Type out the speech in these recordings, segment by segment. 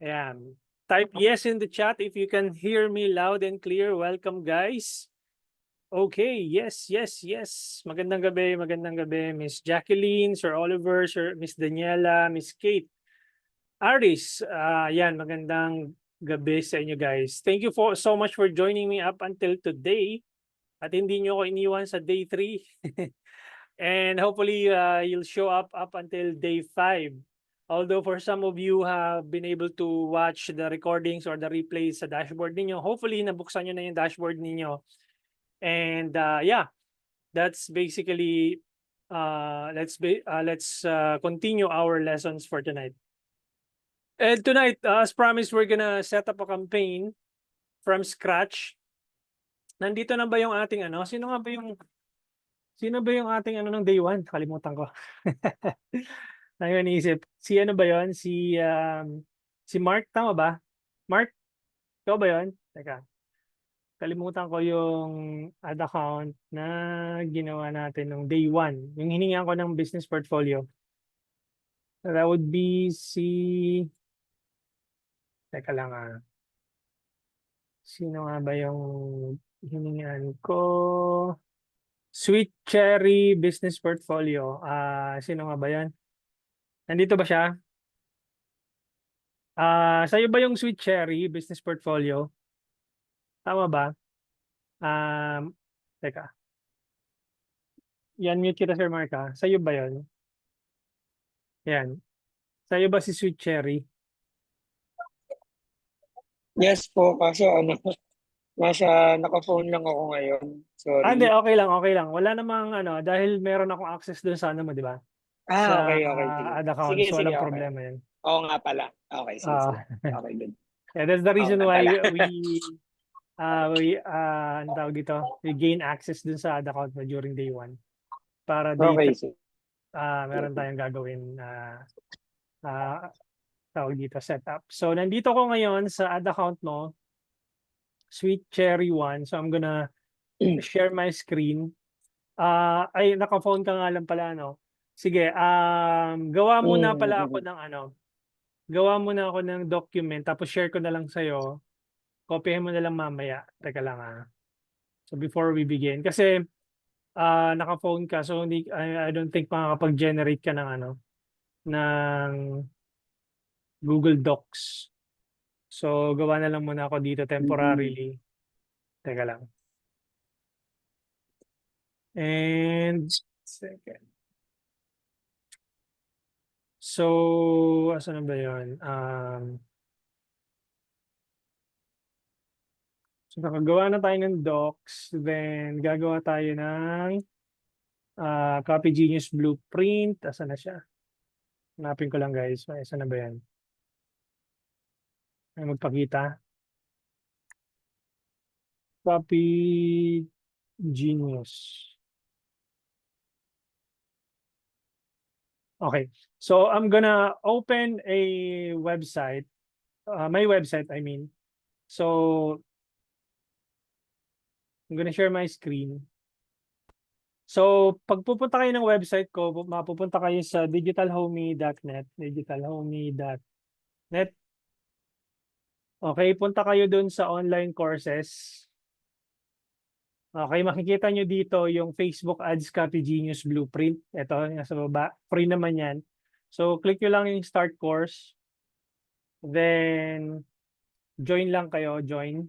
Ayan. Type yes in the chat if you can hear me loud and clear. Welcome, guys. Okay, yes, yes, yes. Magandang gabi, Miss Jacqueline, Sir Oliver, Sir Miss Daniela, Miss Kate. Aris, yan, magandang gabi sa inyo, guys. Thank you so much for joining me up until today. At hindi nyo ako iniwan sa day 3. And hopefully, you'll show up until day 5. Although for some of you have been able to watch the recordings or the replays sa dashboard ninyo, hopefully nabuksan nyo na yung dashboard ninyo. And yeah, that's basically, let's continue our lessons for tonight. And tonight, as promised, we're gonna set up a campaign from scratch. Nandito na ba yung ating ano? Sino ba yung ating ano ng day 1? Kalimutan ko. Ngayon iniisip. Si ano ba yon? Si Mark, tama ba? Mark, ikaw ba yon? Teka. Kalimutan ko yung ad account na ginawa natin nung day 1. Yung hiningan ko ng business portfolio. That would be Teka lang Sino nga ba yung hiningan ko? Sweet Cherry Business Portfolio. Sino nga ba yan? Nandito ba siya? Sa'yo ba yung Sweet Cherry Business Portfolio? Tama ba? Teka. Yan, mute kita, Sir Mark, ha? Sa'yo ba yun? Yan. Sa'yo ba si Sweet Cherry? Yes po, kaso naka-phone lang ako ngayon. Sorry. Hindi, okay lang. Wala namang dahil meron akong access doon sa ano mo, di ba? Sa Okay. ad account. Sige, So, sige, walang okay. problema yan. Oo nga pala. Okay, sige. Okay, good. Yeah, that's the reason nga why pala. ang tawag dito, we gain access dun sa ad account mo during day 1. Para day Okay, 3, sige. meron tayong gagawin tawag dito, setup. So, nandito ko ngayon sa ad account mo, Sweet Cherry 1. So, I'm gonna share my screen. Ay, naka-phone ka nga lang pala, no? Sige, gawa muna pala ako ng gawa muna ako ng document, tapos share ko na lang sa'yo. Kopyahin mo na lang mamaya. Teka lang So, before we begin. Kasi, naka-phone ka, so I don't think makakapag-generate ka ng ng Google Docs. So, gawa na lang muna ako dito temporarily. Teka lang. And, second. So, asan na ba yun? So, nakagawa na tayo ng docs. Then, gagawa tayo ng Copy Genius Blueprint. Asan na siya? Hanapin ko lang, guys. Asan na ba yan? Ay, magpakita. Copy Genius. Okay. So, I'm gonna open a website. My website, I mean. So, I'm gonna share my screen. So, pag pupunta kayo ng website ko, mapupunta kayo sa digitalhomey.net. Digitalhomey.net. Okay, punta kayo dun sa online courses. Okay, makikita nyo dito yung Facebook Ads Copy Genius Blueprint. Ito, nasa baba. Free naman yan. So, click nyo lang yung start course. Then, join lang kayo. Join.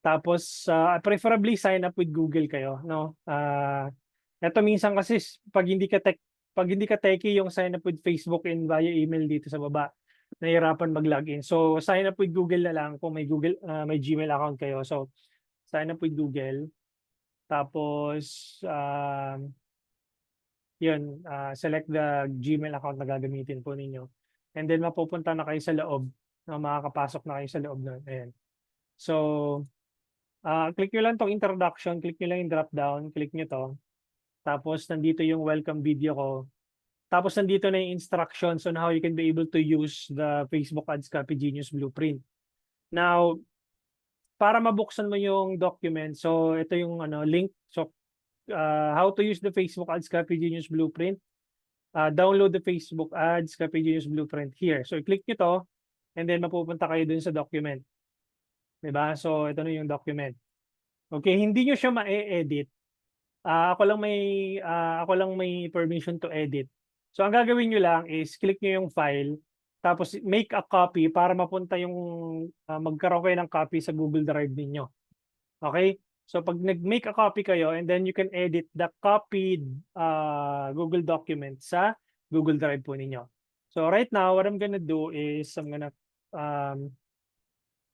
Tapos, preferably sign up with Google kayo. No? Ito minsan kasi, pag hindi ka techie yung sign up with Facebook and via email dito sa baba, nahihirapan mag-login. So, sign up with Google na lang kung may may Gmail account kayo. So, sign up with Google. Tapos, yun, select the Gmail account na gagamitin po ninyo. And then, mapupunta na kayo sa loob. Makakapasok na kayo sa loob na. Ayan. So, click nyo lang tong introduction. Click nyo lang yung drop down. Click nyo to. Tapos, nandito yung welcome video ko. Tapos, nandito na yung instructions on how you can be able to use the Facebook Ads Copy Genius Blueprint. Now, para mabuksan mo yung document, so ito yung link. So, how to use the Facebook Ads Copy Genius Blueprint. Download the Facebook Ads Copy Genius Blueprint here. So, i-click nyo to. and then mapupunta kayo dun sa document. Diba? So, ito na yung document. Okay, hindi nyo siya ma-edit. Ako lang may permission to edit. So, ang gagawin nyo lang is click nyo yung file, tapos make a copy para mapunta yung magkaroon kayo ng copy sa Google Drive ninyo. Okay? So, pag nag-make a copy kayo, and then you can edit the copied Google document sa Google Drive po ninyo. So, right now, what I'm gonna do is I'm gonna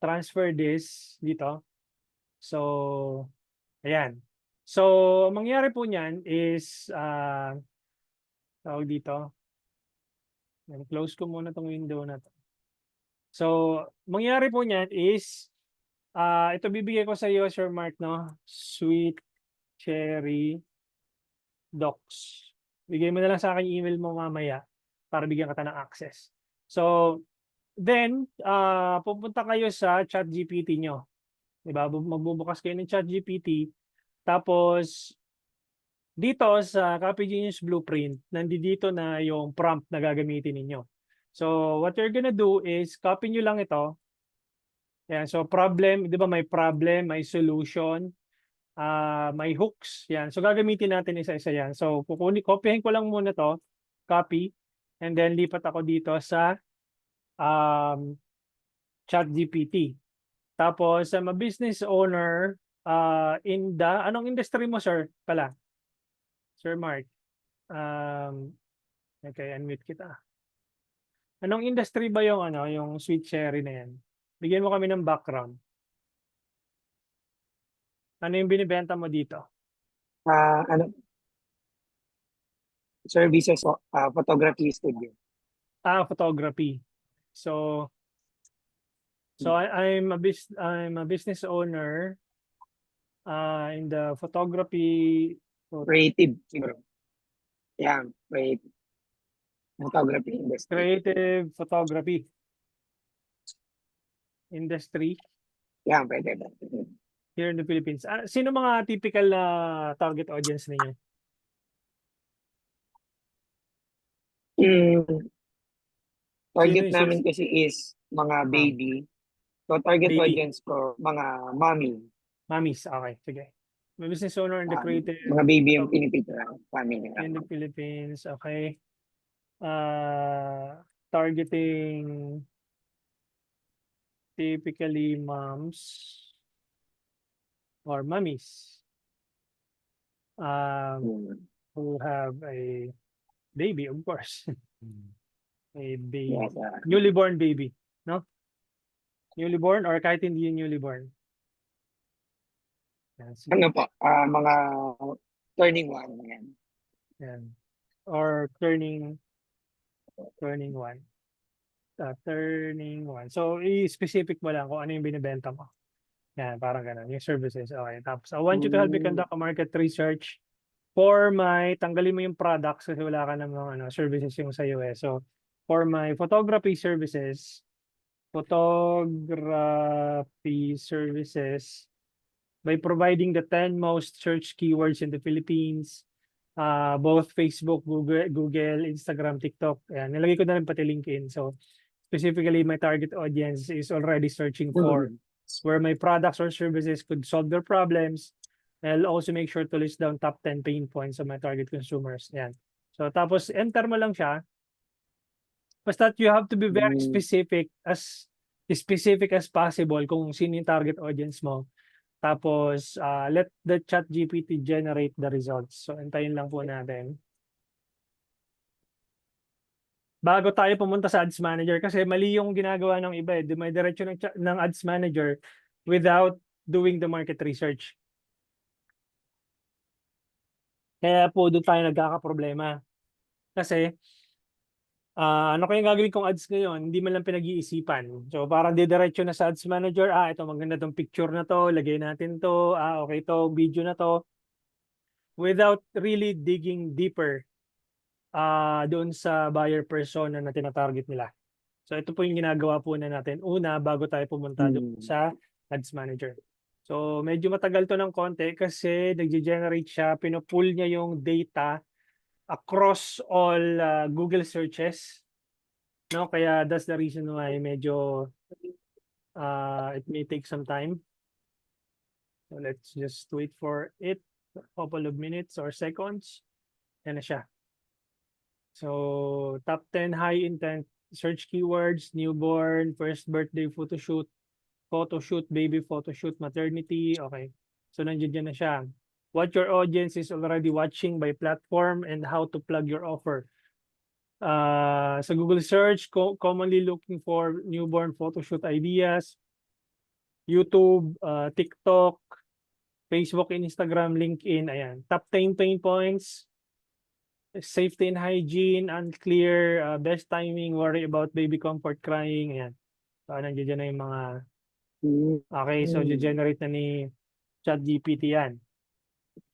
transfer this dito. So, ayan. So, mangyari po niyan is, tawag dito, close ko muna tong window na to. So, mangyari po niyan is, ito bibigay ko sa iyo, Sir Mark, no? Sweet Cherry Docs. Bigay mo na lang sa akin yung email mo mamaya para bigyan kita ng access. So, then, pupunta kayo sa ChatGPT nyo. Diba? Magbubukas kayo ng ChatGPT. Tapos, dito sa Copy Genius Blueprint, nandito na yung prompt na gagamitin ninyo. So, what you're gonna do is, copy nyo lang ito. Yan. So, problem, di ba may problem, may solution, may hooks. Yan. So, gagamitin natin isa-isa yan. So, copyhin ko lang muna to, copy, and then lipat ako dito sa ChatGPT. Tapos, I'm a business owner in the, anong industry mo, sir, pala? Sir Mark. Okay, unmute kita. Anong industry ba yung, yung Sweet Cherry na yan? Bigyan mo kami ng background. Ano yung binibenta mo dito? Services, photography studio. Photography. So I'm a business owner in the photography. Creative, siguro. Yeah, creative. Photography industry. Creative photography industry. Yeah, pwede. Here in the Philippines. Sino mga typical na target audience ninyo? Target namin kasi is mga baby. So, target Baby. audience ko, mga mommy. Mommies, okay. Sige. May business owner in the creative. Mga baby yung pinipicture family. In the Philippines, okay. Targeting typically moms or mummies who have a baby, of course. A baby. Yes, Newly born baby, no? Newly born or kahit hindi yung newly born? Yes. Ano po, mga turning one. Yan. Yan. Or turning one. Turning one. So, i-specific mo lang kung ano yung binibenta mo. Yan, parang ganun. Yung services. Okay. Tapos, I want you to help me conduct a market research for tanggalin mo yung products kasi wala ka namang services yung sa iyo eh. So, for my photography services, by providing the 10 most searched keywords in the Philippines, both Facebook, Google, Instagram, TikTok. Ayan, nilagay ko na rin pati LinkedIn. So, specifically, my target audience is already searching for where my products or services could solve their problems. I'll also make sure to list down top 10 pain points of my target consumers. Ayan. So, tapos, enter mo lang siya. Basta you have to be very specific as possible kung sino yung target audience mo. Tapos, let the ChatGPT generate the results. So, antayin lang po natin. Bago tayo pumunta sa Ads Manager, kasi mali yung ginagawa ng iba eh. Dumidiretso ng Ads Manager without doing the market research. Kaya po doon tayo nagkakaproblema. Kasi, ano kayong gagawin kong ads ngayon? Hindi man lang pinag-iisipan. So, parang didiretso na sa Ads Manager, ito maganda tong picture na to, lagay natin to, okay to, video na to. Without really digging deeper doon sa buyer persona na tinatarget nila. So, ito po yung ginagawa po na natin. Una, bago tayo pumunta doon sa Ads Manager. So, medyo matagal to ng konti kasi nag-generate siya, pinupull niya yung data across all Google searches. No, kaya that's the reason why medyo it may take some time. So let's just wait for it a couple of minutes or seconds. Yan na siya. So top 10 high intent search keywords: newborn, first birthday photo shoot, baby photo shoot, maternity. Okay. So nandiyan na siya. What your audience is already watching by platform and how to plug your offer. Sa Google search, commonly looking for newborn photoshoot ideas, YouTube, TikTok, Facebook, Instagram, LinkedIn, ayan. Top 10 pain points, safety and hygiene, unclear, best timing, worry about baby comfort, crying, ayan. So, nandiyan na yung mga, okay, so generate na ni ChatGPT yan.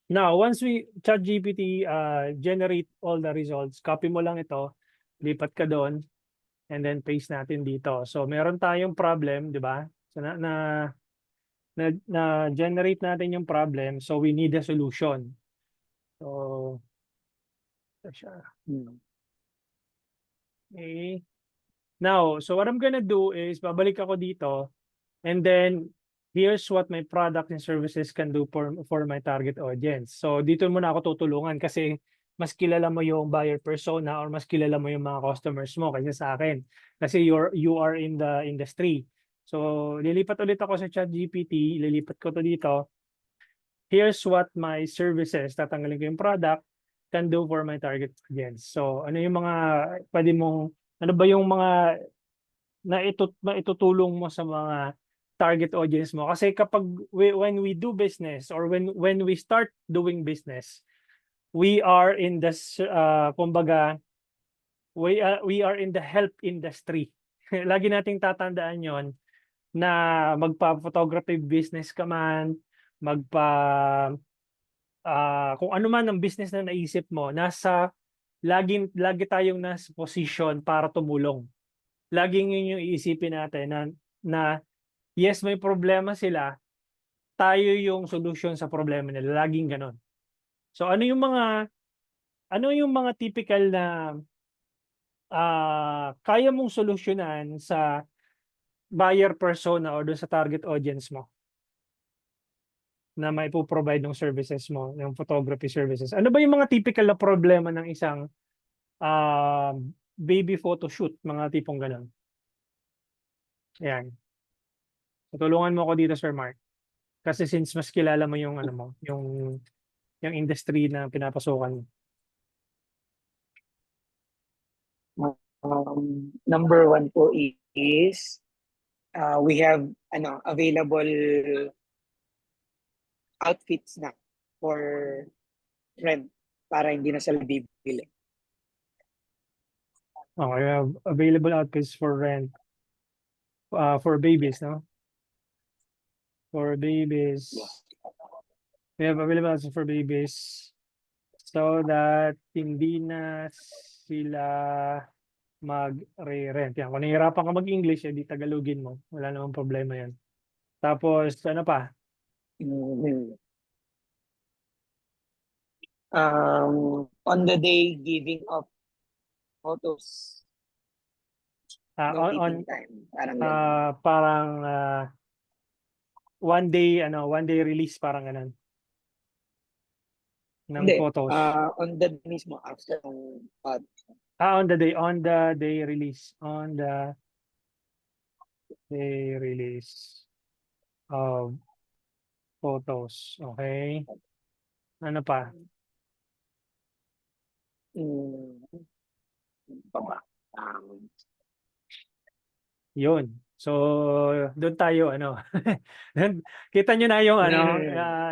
Now, once ChatGPT generate all the results, copy mo lang ito, lipat ka doon, and then paste natin dito. So, meron tayong problem, di ba? So, na-generate natin yung problem, so we need a solution. So, ito siya. Okay. Now, so what I'm gonna do is, babalik ako dito, and then, here's what my product and services can do for my target audience. So, dito muna ako tutulungan kasi mas kilala mo yung buyer persona or mas kilala mo yung mga customers mo kaysa sa akin. Kasi you are in the industry. So, lilipat ulit ako sa ChatGPT, lilipat ko to dito. Here's what my services, tatanggalin ko yung product, can do for my target audience. So, ano yung mga pwede mong, ano ba yung mga maitutulong mo sa mga target audience mo? Kasi kapag when we do business or when we start doing business, we are in the kumbaga we are in the help industry. Lagi nating tatandaan yon na magpa-photography business ka man, kung ano man ang business na naisip mo, lagi tayong nasa position para tumulong. Laging yun yung iisipin natin na yes, may problema sila, tayo yung solution sa problema nila. Laging ganon. So ano yung mga typical na kaya mong solusyonan sa buyer persona o sa target audience mo na may provide ng services mo, ng photography services? Ano ba yung mga typical na problema ng isang baby photo shoot, mga tipong ganon? Ayan. Tutulungan mo ako dito, Sir Mark. Kasi since mas kilala mo yung ano mo, yung industry na pinapasukan mo. Number one po is we have available outfits na for rent para hindi na sila bibili. Okay, we have available outfits for rent for babies, no? For babies. We have available outfits for babies so that hindi na sila mag-re-rent. Yan. Kung nahihirapan ka mag-English, di Tagalogin mo. Wala namang problema yan. Tapos, ano pa? On the day giving of photos. No On time. Parang one day release, parang ganun. Ng Hindi, photos. on the mismo after on the day release. On the day release of photos. Okay. Ano pa? Yun. So, doon tayo, kita nyo na yung,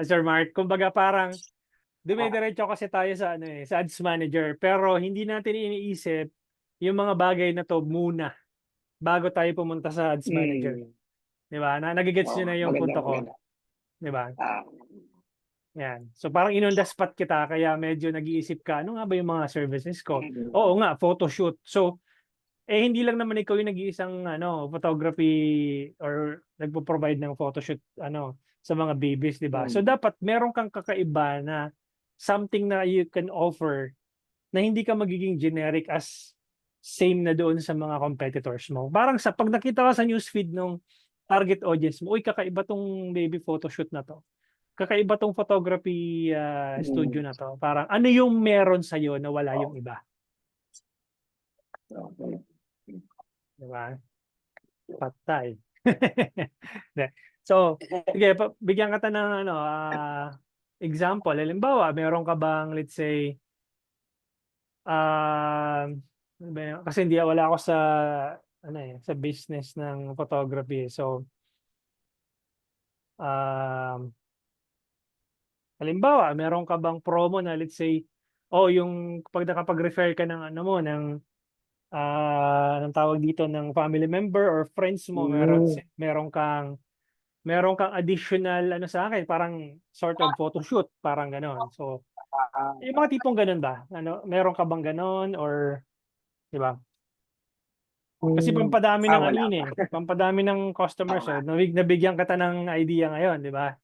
Sir Mark, kumbaga parang, dumidiretso kasi tayo sa, sa ads manager, pero hindi natin iniisip yung mga bagay na to muna, bago tayo pumunta sa ads manager. Di ba? Nagigets nyo na yung punto ko. Di ba? Yan. So, parang in on the spot kita, kaya medyo nag-iisip ka, ano nga ba yung mga services ko? Oo nga, photoshoot. So, hindi lang naman ikaw yung nag-iisang photography or nagpo-provide ng photoshoot sa mga babies, 'di ba? So dapat meron kang kakaiba na something na you can offer na hindi ka magiging generic as same na doon sa mga competitors mo. Parang sa pag nakita ka sa newsfeed ng target audience mo, uy, kakaiba tong baby photoshoot na to. Kakaiba tong photography studio na to. Parang ano yung meron sa'yo na wala yung iba? Okay. Diba? Patay. Hindi. So, sige, bigyan kita ng ano, example. Halimbawa, meron ka bang, let's say, ano ba yun? Kasi hindi wala ako sa ano sa business ng photography. So, um, halimbawa, meron ka bang promo na let's say, yung pag nakapag-refer ka ng ano mo ng anong tawag dito ng family member or friends mo, meron kang additional ano sa akin, parang sort of photoshoot, parang gano'n. So, yung mga tipong gano'n ba? Ano, meron ka bang gano'n or 'di ba? Kasi pampadami ng ano Wala yun pa. pampadami ng customers Oo nga. nabigyan kita ng idea ngayon, 'di ba?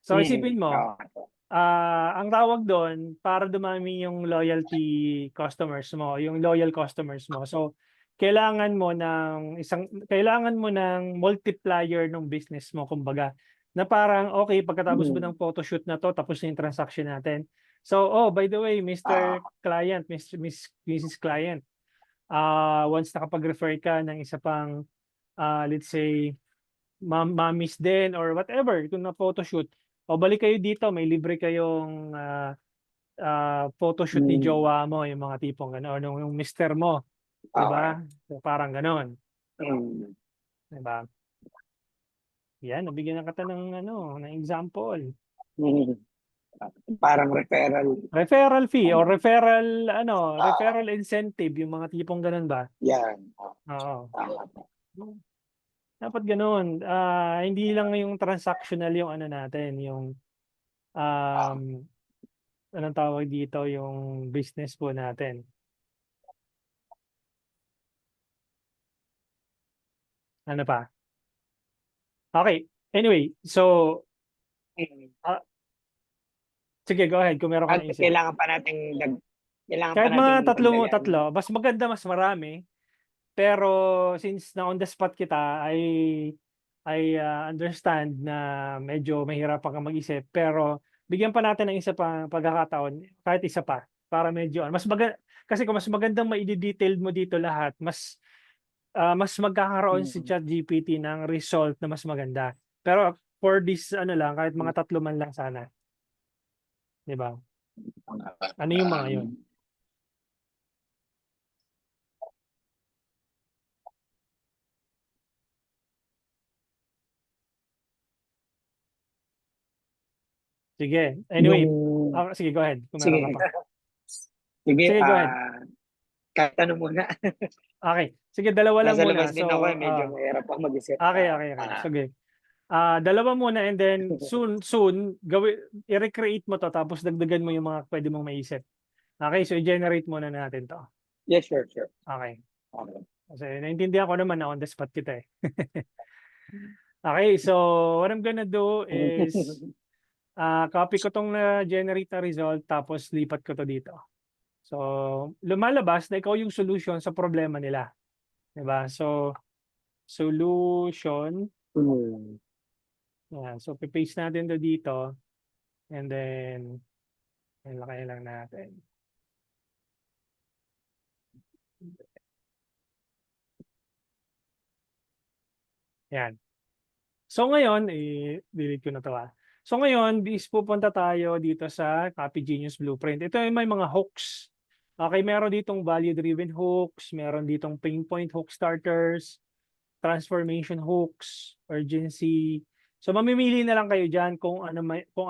So isipin mo, Oo. ang tawag doon para dumami yung loyalty customers mo, yung loyal customers mo. So kailangan mo ng multiplier ng business mo kumbaga. Na parang okay pagkatapos mo ng photoshoot na to tapos na yung transaction natin. So by the way, Mr. Client, Mrs. Client, once nakapag-refer ka ng isa pang let's say mamis din or whatever kung na photoshoot, o balik kayo dito may libre kayong photoshoot ni jowa mo, yung mga tipong gano'n, o yung mister mo, 'di Okay. ba? So, parang gano'n, Mm. 'di ba? Yan, nabigyan na kita ng ano, ng example. Parang referral. Referral fee or Ano, referral incentive, yung mga tipong gano'n ba? yan. Oo. Tama po. Dapat gano'n. Hindi lang yung transactional yung ano natin, yung um, anong tawag dito, yung business po natin. Ano pa? Okay. Anyway, so ah, sige, go ahead kung meron ka At naisip. kailangan pa Kahit mga nating dagdagan. tatlo, mas maganda, mas marami. Pero since na on the spot kita, I understand na medyo mahirapan kang mag-isip. Pero bigyan pa natin ng isa pang pagkakataon, kahit isa pa, para medyo kasi kung mas magandang mai-detailed mo dito lahat, mas magkakaroon si ChatGPT ng result na mas maganda. Pero for this ano lang, kahit mga tatlo man lang sana, 'di ba? Ano yung mga 'yon? Sige. Yung, Anyway, sige, go ahead kung meron sige, ka pa. sige, Sige, go ahead. kahit ano muna. Okay. Sige, dalawa lang Nasa muna. labas din ako So, medyo mahirap pa mag-isip. okay. Sige. Dalawa muna and then soon i-recreate mo to tapos dagdagan mo yung mga pwede mong maisip. Okay, so i-generate muna natin to. Yes, sure. Okay. Okay. Kasi naintindihan ko naman na on the spot kita eh. Okay, so what I'm gonna do is copy ko tong na-generate na result tapos lipat ko to dito. So, lumalabas na ikaw yung solution sa problema nila. 'Di ba? So, solution. Yan. So, paste natin to dito. And then, laki lang natin. Yan. So, ngayon, delete ko na to . So, ngayon, pupunta tayo dito sa Copy Genius Blueprint. Ito ay may mga hooks. Okay, meron ditong value-driven hooks, meron ditong pain point hook starters, transformation hooks, urgency. So mamimili na lang kayo diyan kung ano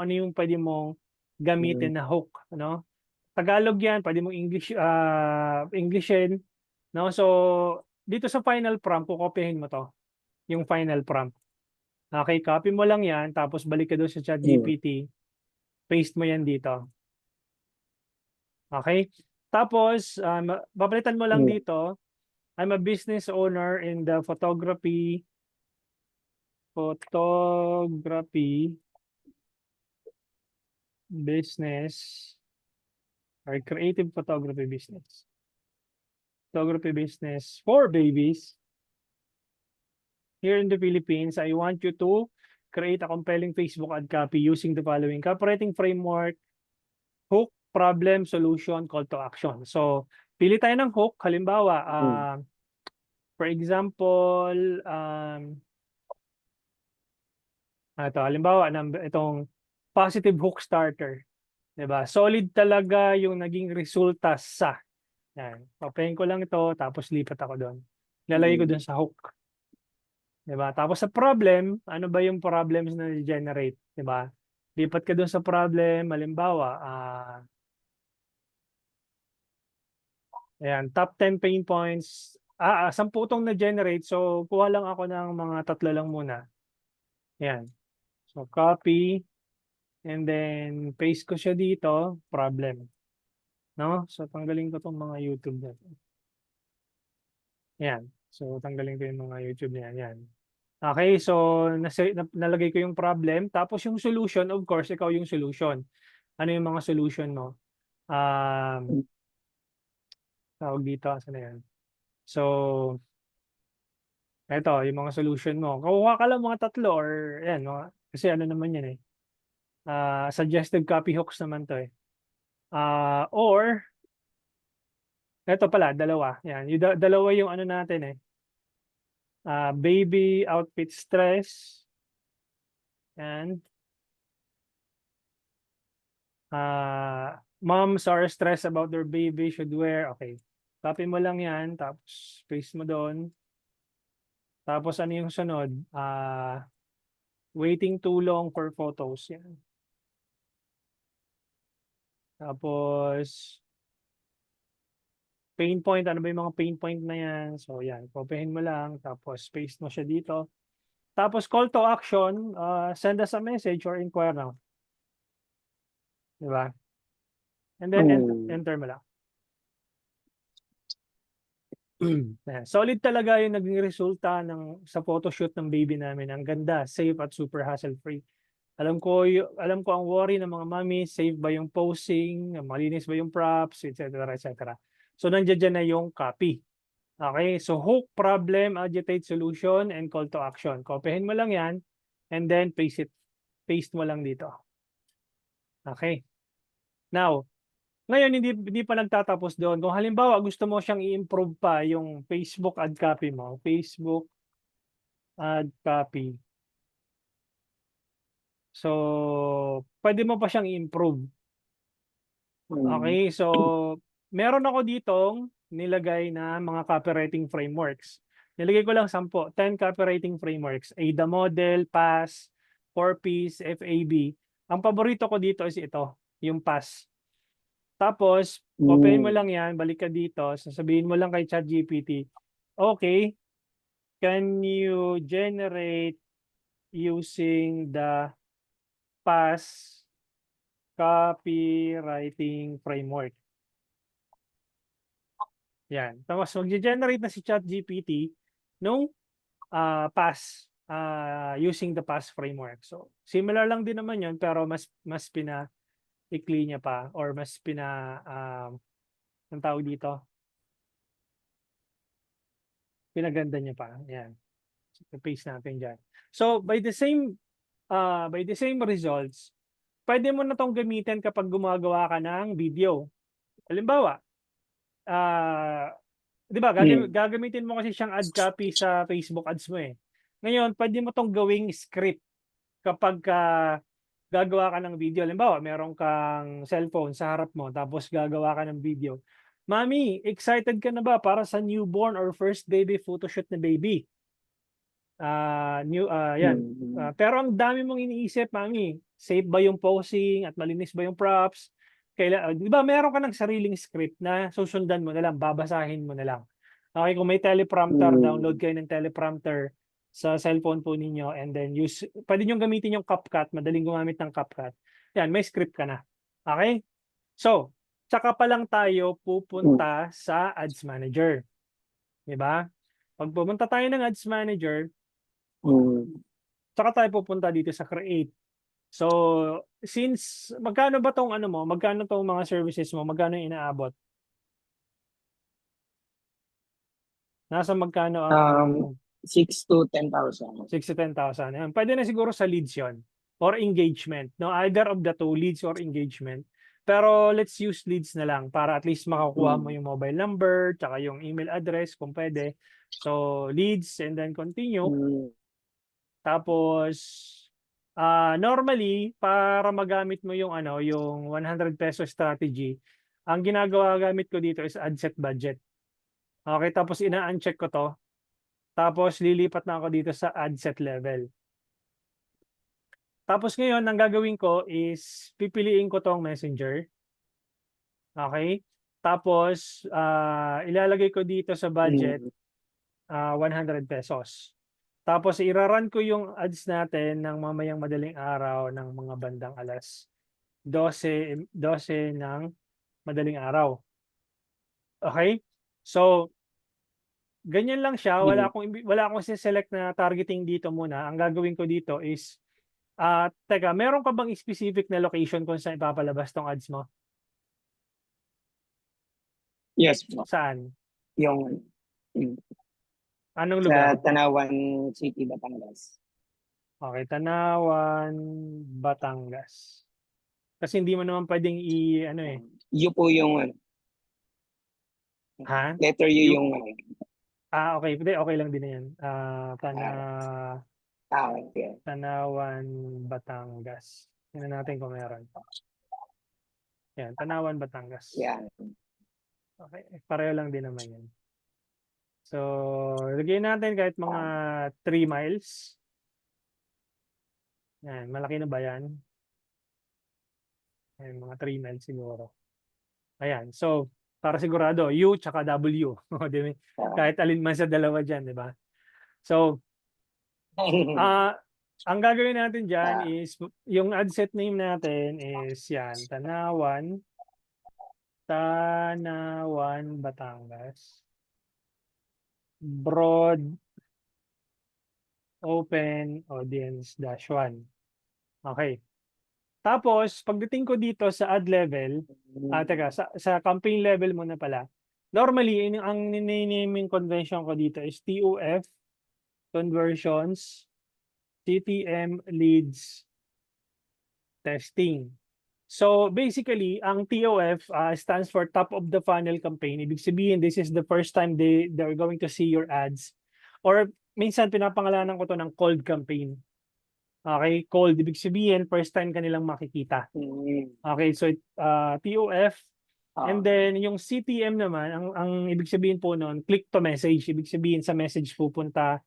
yung pwede mong gamitin na hook, ano? Tagalog 'yan, pwede mong Englishin, no? So dito sa final prompt, kokopyahin mo 'to, yung final prompt. Okay, copy mo lang 'yan tapos balik ka doon sa ChatGPT, paste mo 'yan dito. Okay? Tapos papalitan mo lang dito, I'm a business owner in the photography business or creative photography business. photography business for babies here in the Philippines. I want you to create a compelling Facebook ad copy using the following copywriting framework: hook, problem, solution, call to action. So, pili tayo ng hook. Halimbawa, for example, halimbawa, itong positive hook starter. Diba? Solid talaga yung naging resulta sa. Yan. Papayin ko lang ito, tapos lipat ako doon. Lalagay ko doon sa hook. Diba? Tapos sa problem, ano ba yung problems na generate? Diba? Lipat ka doon sa problem. Halimbawa, ayan, top 10 pain points. 10 tong na-generate. So, kuha lang ako ng mga 3 lang muna. Ayan. So, copy. And then, paste ko siya dito. Problem. No? So, tanggalin ko tong mga YouTube na. Ayan. So, tanggalin ko yung mga YouTube na yan. Ayan. Okay, so nalagay ko yung problem. Tapos yung solution, of course, ikaw yung solution. Ano yung mga solution mo? Tawag dito, saan na yan? So, eto, yung mga solution mo. Kukuha ka lang mga 3 or, yan, kasi ano naman yan eh. Suggestive copy hooks naman to eh. Or, eto pala, 2. Yan, yung dalawa yung ano natin eh. Baby outfit stress. And, moms are stressed about their baby should wear. Okay. Copy mo lang yan. Tapos, paste mo doon. Tapos, ano yung sunod? Waiting too long for photos. Yan. Tapos, pain point. Ano ba yung mga pain point na yan? So, yan. Copyhin mo lang. Tapos, paste mo siya dito. Tapos, call to action. Send us a message or inquire now. Diba? And then, enter mo lang. Solid talaga yung naging resulta sa photoshoot ng baby namin. Ang ganda, safe at super hassle-free. Alam ko ang worry ng mga mami, safe ba yung posing, malinis ba yung props, etc. etc. So nandiyan na yung copy. Okay, so hook, problem, agitate, solution, and call to action. Kopyahin mo lang yan, and then paste mo lang dito. Okay. Now, ngayon, hindi pa nagtatapos doon. Kung halimbawa, gusto mo siyang i-improve pa yung Facebook ad copy mo. Facebook ad copy. So, pwede mo pa siyang i-improve. Okay, so, meron ako ditong nilagay na mga copywriting frameworks. Nilagay ko lang 10 copywriting frameworks. AIDA model, PASS, 4Ps, FAB. Ang paborito ko dito is ito, yung PASS. Tapos, open mo lang yan, balik ka dito, sasabihin mo lang kay ChatGPT, okay, can you generate using the PASS copywriting framework? Yan. Tapos, mag-generate na si ChatGPT nung PASS using the PASS framework. So, similar lang din naman yun, pero mas ikli niya pa or mas ang tawag dito, pinaganda niya pa. Yan. So, paste natin dyan. So, by the same results, pwede mo na tong gamitin kapag gumagawa ka ng video. Halimbawa, di ba, gagamitin mo kasi siyang ad copy sa Facebook ads mo eh. Ngayon, pwede mo tong gawing script kapag gagawa ka ng video. Halimbawa, meron kang cellphone sa harap mo, tapos gagawa ka ng video. Mami, excited ka na ba para sa newborn or first baby photoshoot na baby? Yan. Pero ang dami mong iniisip, Mami. Safe ba yung posing at malinis ba yung props? Di ba, meron ka ng sariling script na susundan mo na lang, babasahin mo na lang. Okay, kung may teleprompter, download kayo ng teleprompter sa cellphone po ninyo and then pwede nyo gamitin yung CapCut, madaling gumamit ng CapCut. Yan, may script ka na. Okay? So, tsaka pa lang tayo pupunta sa Ads Manager. Diba? Pag pumunta tayo ng Ads Manager, tsaka tayo pupunta dito sa Create. So, since, magkano ba tong magkano tong mga services mo, magkano inaabot? Nasa magkano ang 6 to 10,000. 6 to 10,000? Ayan. Pwede na siguro sa leads yon or engagement. No, either of the two, leads or engagement. Pero let's use leads na lang para at least makakuha mo yung mobile number, tsaka yung email address kung pwede. So, leads and then continue. Tapos, normally, para magamit mo yung yung 100 peso strategy, ang gamit ko dito is ad set budget. Okay, tapos ina-uncheck ko to. Tapos lilipat na ako dito sa ad set level. Tapos ngayon, ang gagawin ko is pipiliin ko tong messenger. Okay? Tapos ilalagay ko dito sa budget 100 pesos. Tapos iraran ko yung ads natin ng mamayang madaling araw ng mga bandang alas 12 ng madaling araw. Okay? So, ganyan lang siya. Wala akong select na targeting dito muna. Ang gagawin ko dito is teka, meron ka bang specific na location kung saan ipapalabas tong ads mo? Yes po. Saan? Yung Anong sa lugar? Tanawan City, Batangas. Okay, Tanawan, Batangas. Kasi hindi mo naman pwedeng U po yung Ha? letter U U? yung Okay. Hindi, okay lang din na yan. okay. Tanawan, Batangas. Tingnan natin kung meron. Yan, Tanawan, Batangas. Yan. Okay, pareho lang din naman yan. So, lagyan natin kahit mga 3 miles. Yan, malaki na ba yan? Yan, mga 3 miles siguro. Ayan, so, para sigurado, U tsaka W. Kahit alin man sa dalawa dyan, di ba? So, ang gagawin natin dyan is, yung ad set name natin is yan, Tanawan, Batangas. Broad open audience -1. Okay. Tapos, pagdating ko dito sa ad level, teka, sa campaign level muna pala. Normally, ang naming convention ko dito is TOF, conversions, CTM, leads, testing. So, basically, ang TOF stands for top of the funnel campaign. Ibig sabihin, this is the first time they're going to see your ads. Or minsan pinapangalanan ko to ng cold campaign. Okay, cold. Ibig sabihin, first time kanilang makikita. Okay, so TOF. And then yung CTM naman, ang ibig sabihin po noon, click to message. Ibig sabihin sa message pupunta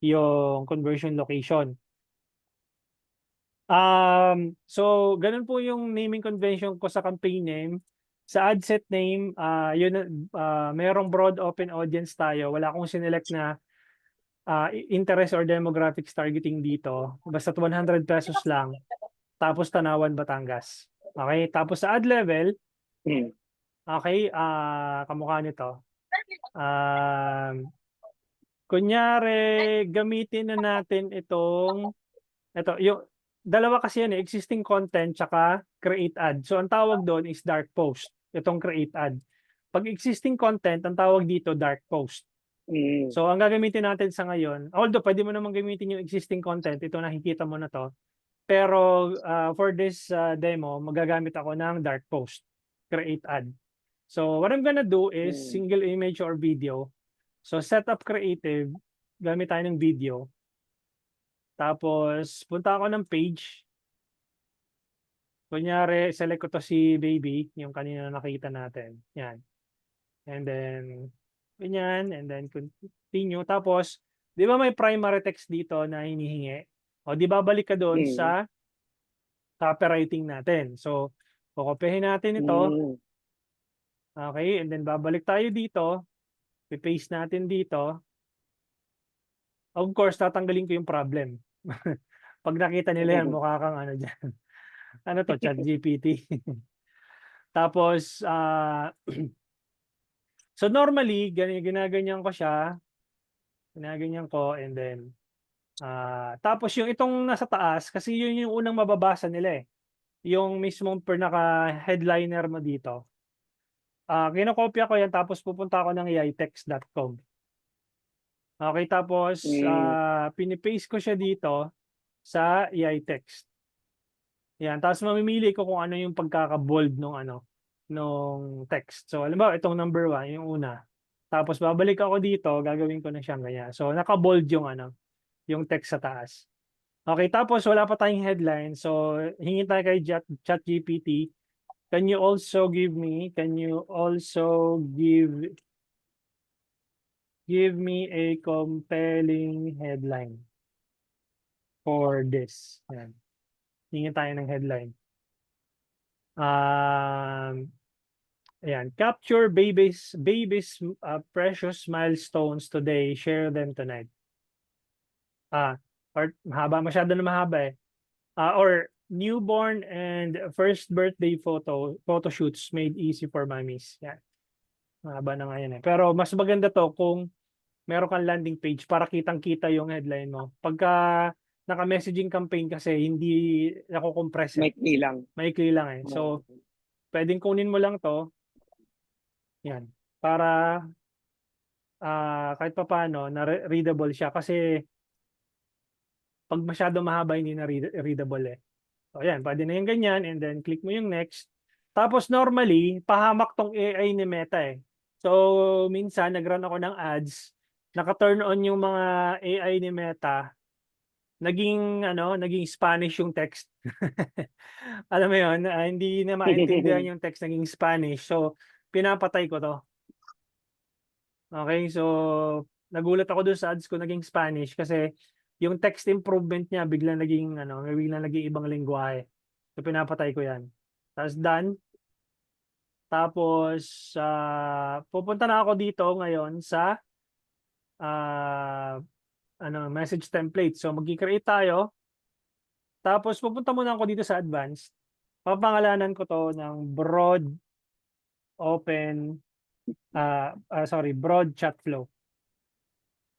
yung conversion location. So ganun po yung naming convention ko sa campaign name. Sa ad set name, merong broad open audience tayo. Wala akong sinelect na interest or demographics targeting dito. Basta 100 pesos lang. Tapos Tanawan, Batangas. Okay, tapos sa ad level, okay, kamukha nito. Kunyari, gamitin na natin ito, yung dalawa kasi yan existing content tsaka create ad. So ang tawag doon is dark post, itong create ad. Pag existing content, ang tawag dito dark post. So ang gagamitin natin sa ngayon, although pwede mo naman gamitin yung existing content, ito nakikita mo na to. Pero for this demo, magagamit ako ng dark post, create ad. So what I'm gonna do is single image or video. So setup creative, gamit tayo ng video. Tapos, punta ako ng page. Kunyari, select ko to si baby, yung kanina nakita natin. Yan. And then, ganyan. And then, continue. Tapos, di ba may primary text dito na hinihingi? O, di ba balik ka doon sa copywriting natin. So, kukopihin natin ito. Okay. And then, babalik tayo dito. Paste natin dito. Of course, tatanggalin ko yung problem. Pag nakita nila yan, mukha kang dyan. Ano to, ChatGPT. Tapos, so normally, ginaganyan ko siya. Ginaganyan ko and then, tapos yung itong nasa taas, kasi yun yung unang mababasa nila eh. Yung mismong naka-headliner mo dito. Kinokopya ko yan tapos pupunta ako ng aitext.com. Okay, tapos pinipaste ko siya dito sa AI text. Yan, tapos mamimili ko kung ano yung pagkaka-bold nung text. So, halimbawa, itong number 1, yung una. Tapos babalik ako dito, gagawin ko na siyang ganyan. So, naka-bold yung text sa taas. Okay, tapos wala pa tayong headline. So, hingin tayo kay ChatGPT. Can you also give me a compelling headline for this? Yan. Hingin tayo ng headline. Ayan. Capture babies precious milestones today. Share them tonight. Or mahaba, masyado na mahaba eh. Or newborn and first birthday photo shoots made easy for mommies. Yan. Mahaba na nga yan eh. Pero mas maganda to kung meron kang landing page para kitang-kita yung headline mo. Pagka naka-messaging campaign kasi hindi nako-compress eh. Maikli lang. Maikli lang eh. So, pwedeng kunin mo lang to. Yan. Para kahit pa paano, na-readable siya. Kasi pag masyado mahaba, hindi na readable eh. So, yan. Pwede na yung ganyan. And then, click mo yung next. Tapos, normally, pahamak tong AI ni Meta eh. So, minsan, nag-run ako ng ads. Naka-turn on yung mga AI ni Meta. Naging Spanish yung text. Alam mo yun, hindi na maintindihan yung text naging Spanish. So, pinapatay ko to. Okay, so nagulat ako dun sa ads ko naging Spanish kasi yung text improvement niya biglang naging ibang lengguwahe. So pinapatay ko 'yan. Tapos done. Tapos pupunta na ako dito ngayon sa message template. So magki-create tayo. Tapos pupunta muna ako dito sa advanced. Papangalanan ko to ng broad chat flow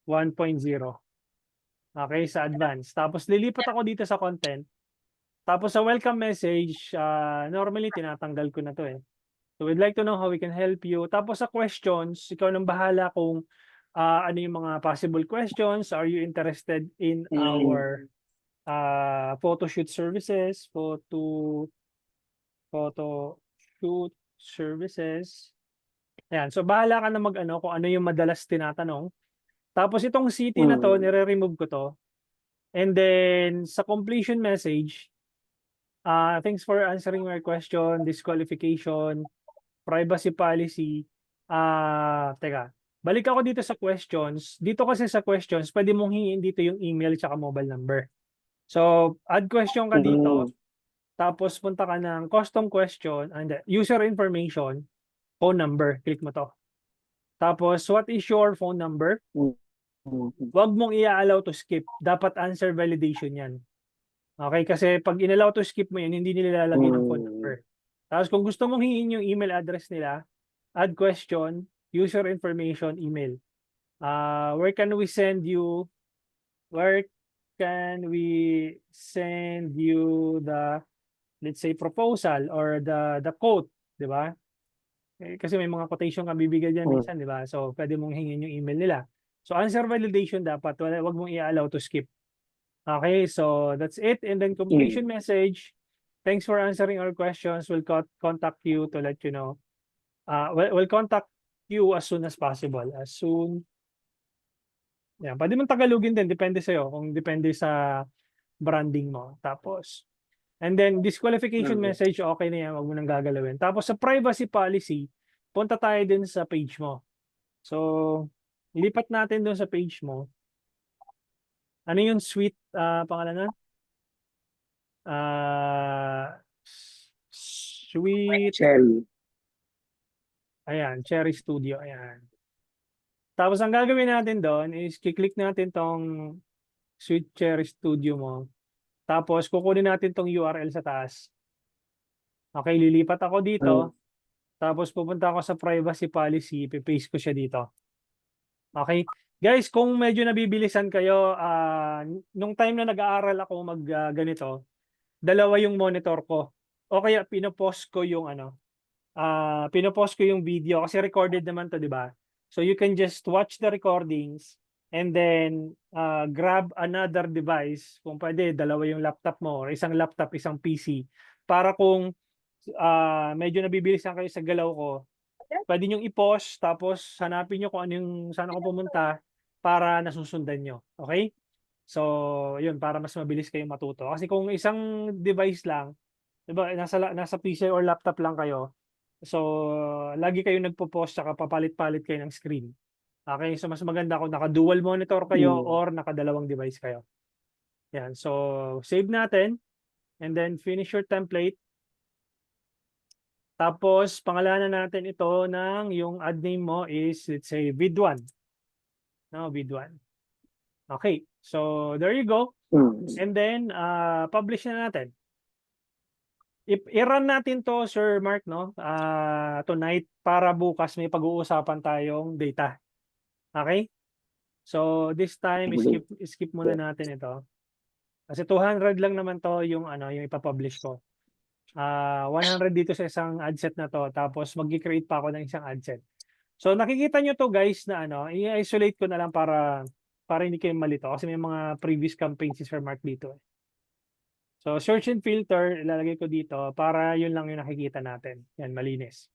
1.0. Okay, sa advanced. Tapos lilipat ako dito sa content. Tapos sa welcome message, normally tinatanggal ko na to eh. So we'd like to know how we can help you. Tapos sa questions, ikaw nang bahala kung ano yung mga possible questions. Are you interested in our photo shoot services? Photo shoot services. Ayan. So bahala ka na kung ano yung madalas tinatanong. Tapos itong city na to, nire-remove ko to. And then sa completion message, thanks for answering my question, disqualification, privacy policy. Teka, balik ako dito sa questions. Dito kasi sa questions, pwede mong hingin dito yung email tsaka mobile number. So, add question ka dito. Tapos punta ka ng custom question, and user information, phone number. Click mo to. Tapos, what is your phone number? Huwag mong i-allow to skip. Dapat answer validation yan. Okay? Kasi pag in-allow to skip mo yan, hindi nila lalagay ng phone number. Tapos kung gusto mong hingin yung email address nila, add question, user information, email. Where can we send you the, let's say, proposal or the quote, di ba? Kasi may mga quotation ka bibigyan dyan minsan, di ba? So, pwede mong hingin yung email nila. So, answer validation dapat. Wag mong i-allow to skip. Okay, so that's it. And then completion message. Thanks for answering our questions. We'll contact you to let you know. We'll contact you as soon as possible. As soon. Yan. Pwede mong Tagalogin din. Depende sa'yo. Kung depende sa branding mo. Tapos, and then disqualification message, okay na yan. Huwag mo nang gagalawin. Tapos sa privacy policy, punta tayo din sa page mo. So, lipat natin doon sa page mo. Ano yung suite pangalan na? Sweet Cherry. Ayan, Cherry Studio. Ayan. Tapos ang gagawin natin doon is kiklik natin tong Sweet Cherry Studio mo. Tapos kukunin natin tong URL sa taas. Okay, lilipat ako dito. Tapos pupunta ako sa privacy policy, ipipaste ko siya dito. Okay? Guys, kung medyo nabibilisan kayo, nung time na nag-aaral ako ganito, dalawa yung monitor ko. O kaya pinopost ko yung pinopost ko yung video kasi recorded naman to, di ba? So you can just watch the recordings and then grab another device. Kung pwede, dalawa yung laptop mo or isang laptop, isang PC. Para kung medyo nabibilisan kayo sa galaw ko, pwede niyong i-pause tapos hanapin niyo kung ano yung saan ako pumunta para nasusundan niyo. Okay? So, yun, para mas mabilis kayong matuto. Kasi kung isang device lang, 'di ba, nasa PC or laptop lang kayo, so lagi kayong nagpo-pause tsaka papalit-palit kayo ng screen. Okay? So mas maganda kung naka-dual monitor kayo Mm. or nakadalawang device kayo. Yan. So, save natin and then finish your template. Tapos pangalanan natin ito ng yung ad name mo is, let's say, vid1. No, vid1. Okay. So, there you go. Mm. And then publish na natin. I-run natin to, Sir Mark, no? Tonight para bukas may pag-uusapan tayong data. Okay? So, this time skip muna natin ito. Kasi 200 lang naman to yung yung ipapublish ko. 100 dito sa isang ad set na to, tapos mag-create pa ako ng isang ad set. So nakikita nyo to guys na i-isolate ko na lang para hindi kayo malito kasi may mga previous campaigns si Sir Mark dito. So search and filter, ilalagay ko dito para yun lang yung nakikita natin. Yan, malinis.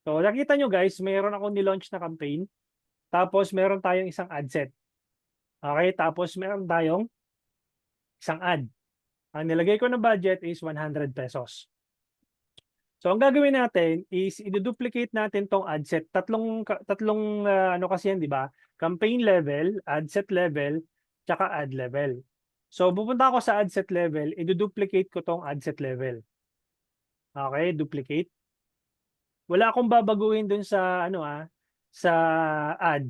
So nakita nyo guys, mayroon akong nilaunch na campaign. Tapos meron tayong isang ad set. Okay, tapos meron tayong isang ad. Ang nilagay ko na budget is 100 pesos. So ang gagawin natin is i-duplicate natin tong ad set. Tatlong ano kasi yan, di ba? Campaign level, ad set level, tsaka ad level. So pupunta ako sa ad set level, i-duplicate ko tong ad set level. Okay, duplicate. Wala akong babaguhin dun sa sa ad.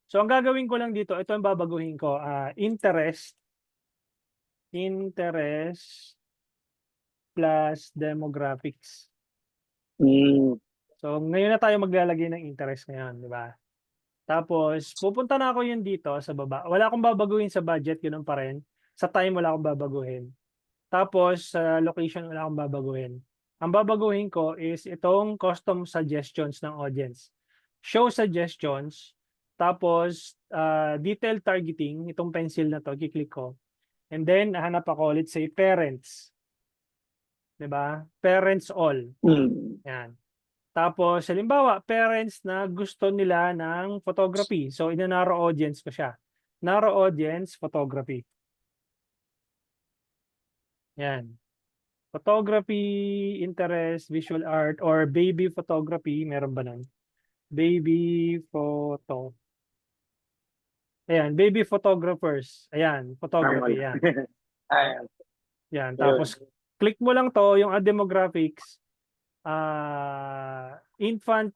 So ang gagawin ko lang dito, ito ang babaguhin ko, interest plus demographics. Mm. So, ngayon na tayo maglalagay ng interest ngayon, di ba? Tapos, pupunta na ako yun dito sa baba. Wala akong babaguhin sa budget, ganoon pa rin. Sa time, wala akong babaguhin. Tapos, sa location, wala akong babaguhin. Ang babaguhin ko is itong custom suggestions ng audience. Show suggestions, tapos detailed targeting, itong pencil na to, kiklik ko. And then, hanap ako, let's say, parents. Di ba? Parents all. Mm. Yan. Tapos, halimbawa, parents na gusto nila ng photography. So, ina-narrow audience ko siya. Narrow audience, photography. Yan. Photography, interest, visual art, or baby photography. Meron ba nun? Baby photo. Ayan, baby photographers. Ayan, photography. Yan. Ayan. Yan. Tapos, click mo lang to, yung demographics. Infant,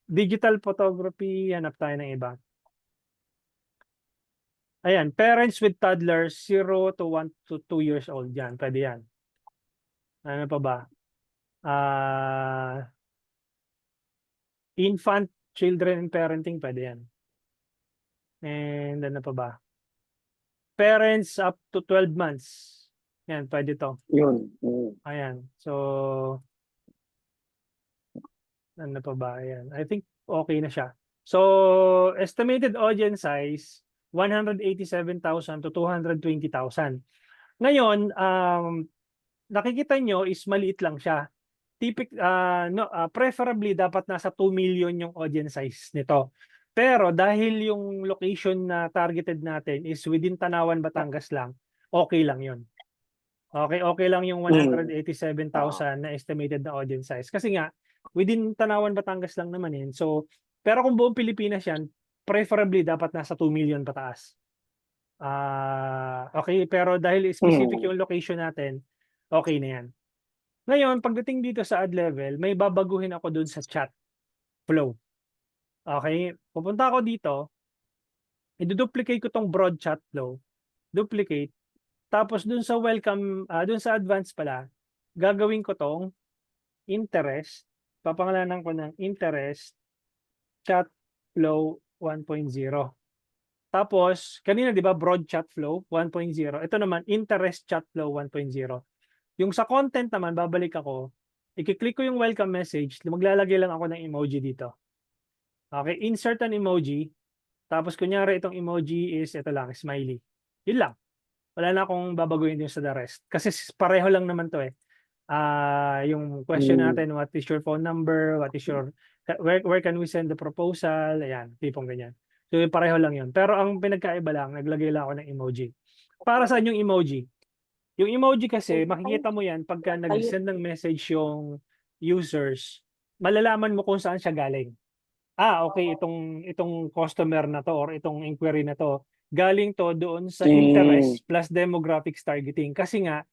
digital photography, hanap tayo ng iba. Ayan, parents with toddlers 0 to 1 to 2 years old. Yan, pwede yan. Ano pa ba? Infant, children and parenting, pwede yan. And ano pa ba? Parents up to 12 months. Yan, pwede to. Yun. Mm. Ayan. So, ano pa ba? Ayan. I think okay na siya. So, estimated audience size, 187,000 to 220,000. Ngayon, nakikita nyo is maliit lang siya. Preferably dapat nasa 2 million yung audience size nito. Pero dahil yung location na targeted natin is within Tanawan, Batangas lang, okay lang yun. Okay lang yung 187,000 na estimated na audience size. Kasi nga, within Tanawan, Batangas lang naman yun. So, pero kung buong Pilipinas yan, preferably dapat nasa 2 million pataas. Okay, pero dahil specific yung location natin, okay na yan. Ngayon, pagdating dito sa ad level, may babaguhin ako dun sa chat flow. Okay, pupunta ako dito, i-duplicate ko tong broad chat flow, duplicate, tapos dun sa welcome, dun sa advanced pala, gagawin ko tong interest, papangalanan ko ng interest chat flow 1.0. Tapos, kanina di ba broad chat flow 1.0, ito naman interest chat flow 1.0. Yung sa content naman, babalik ako, i-click ko yung welcome message, maglalagay lang ako ng emoji dito. Okay, insert an emoji. Tapos kunyari itong emoji is ito lang, smiley. Yun lang. Wala na akong babaguhin din sa the rest. Kasi pareho lang naman to eh. Yung question natin, what is your phone number? What is your, where can we send the proposal? Ayan, tipong ganyan. So pareho lang yun. Pero ang pinagkaiba lang, naglagay lang ako ng emoji. Para saan yung emoji? Yung emoji kasi, makikita mo yan pagka nag-send ng message yung users, malalaman mo kung saan siya galing. Okay, itong customer na to or itong inquiry na to, galing to doon sa interest plus demographics targeting. Kasi nga,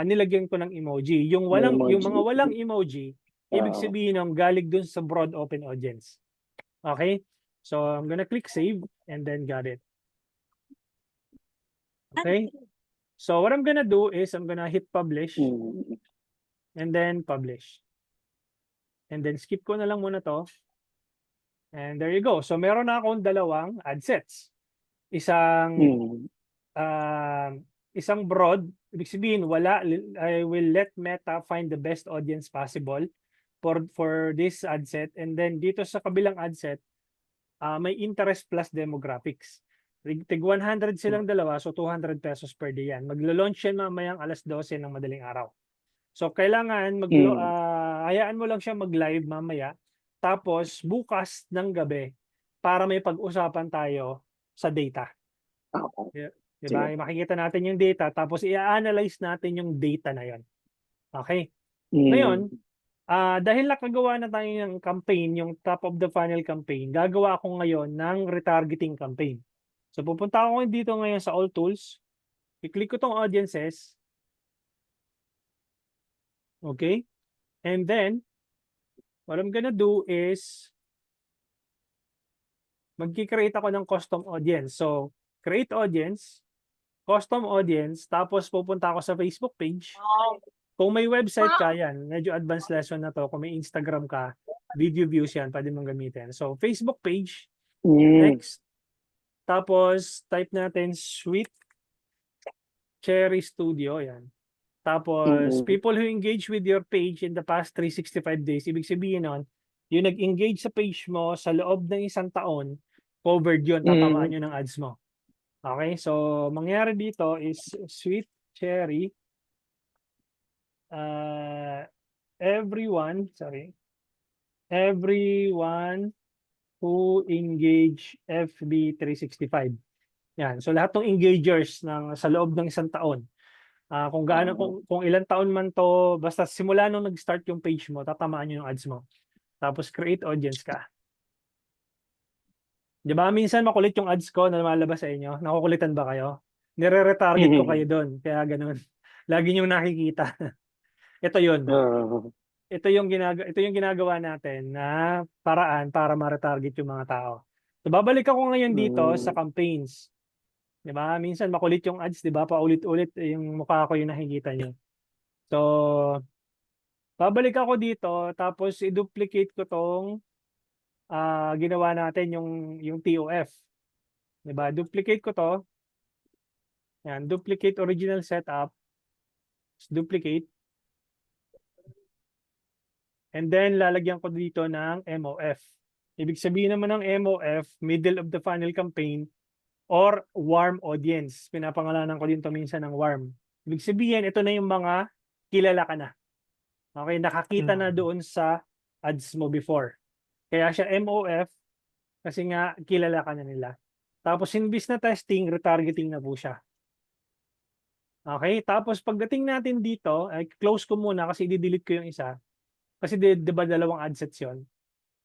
nilagyan ko ng emoji. Yung mga walang emoji, ibig sabihin ng galing doon sa broad open audience. Okay? So, I'm gonna click save and then got it. Okay? So, what I'm gonna do is I'm gonna hit publish and then publish. And then skip ko na lang muna to. And there you go. So, meron na akong dalawang ad sets. Isang broad, ibig sabihin I will let Meta find the best audience possible for this ad set, and then dito sa kabilang ad set, may interest plus demographics. Tig 100 silang dalawa, so 200 pesos per day yan. Maglo-launch yan mamayang alas 12 ng madaling araw. So kailangan hayaan mo lang siya mag-live mamaya, tapos bukas ng gabi para may pag-usapan tayo sa data. Diba? Makikita natin yung data, tapos i-analyze natin yung data na yon. Okay? Ngayon, dahil nakagawa na tayo ng campaign, yung top of the funnel campaign, gagawa ako ngayon ng retargeting campaign. So pupunta ako dito ngayon sa all tools, i-click ko tong audiences. Okay? And then, what I'm gonna do is magki-create ako ng custom audience. So, create audience, custom audience, tapos pupunta ako sa Facebook page. Kung may website ka, yan, medyo advanced lesson na to. Kung may Instagram ka, video views yan, pwede mong gamitin. So, Facebook page, next. Tapos, type natin Sweet Cherry Studio, yan. Tapos, people who engage with your page in the past 365 days, ibig sabihin nun, yung nag-engage sa page mo sa loob ng isang taon, covered yun, tatamaan yun ng ads mo. Okay, so mangyari dito is Sweet Cherry. Everyone who engage FB 365. Yan. So lahat ng engagers sa loob ng isang taon. Kung ilang taon man to, basta simula nung nag-start yung page mo, tatamaan yung ads mo. Tapos create audience ka. Di ba? Minsan makulit yung ads ko na lumalabas sa inyo. Nakukulitan ba kayo? Nire-retarget ko kayo doon. Kaya ganun. Lagi niyong nakikita. Ito yun. Ito yung ginagawa natin na paraan para ma-retarget yung mga tao. So, babalik ako ngayon dito sa campaigns. Di ba? Minsan makulit yung ads, di ba? Paulit-ulit yung mukha ko yung nakikita niyo. So, babalik ako dito, tapos i-duplicate ko tong ginawa natin yung TOF. Diba? Duplicate ko to. Yan, duplicate original setup. Duplicate. And then lalagyan ko dito ng MOF. Ibig sabihin naman ng MOF, middle of the funnel campaign or warm audience. Pinapangalanan ko dito minsan ng warm. Ibig sabihin, ito na yung mga kilala ka na. Okay, nakakita na doon sa ads mo before. Kaya siya MOF kasi nga kilala ka na nila. Tapos imbis na testing, retargeting na po siya. Okay, tapos pagdating natin dito, close ko muna kasi i-delete ko yung isa. Kasi di ba dalawang ad sets yun?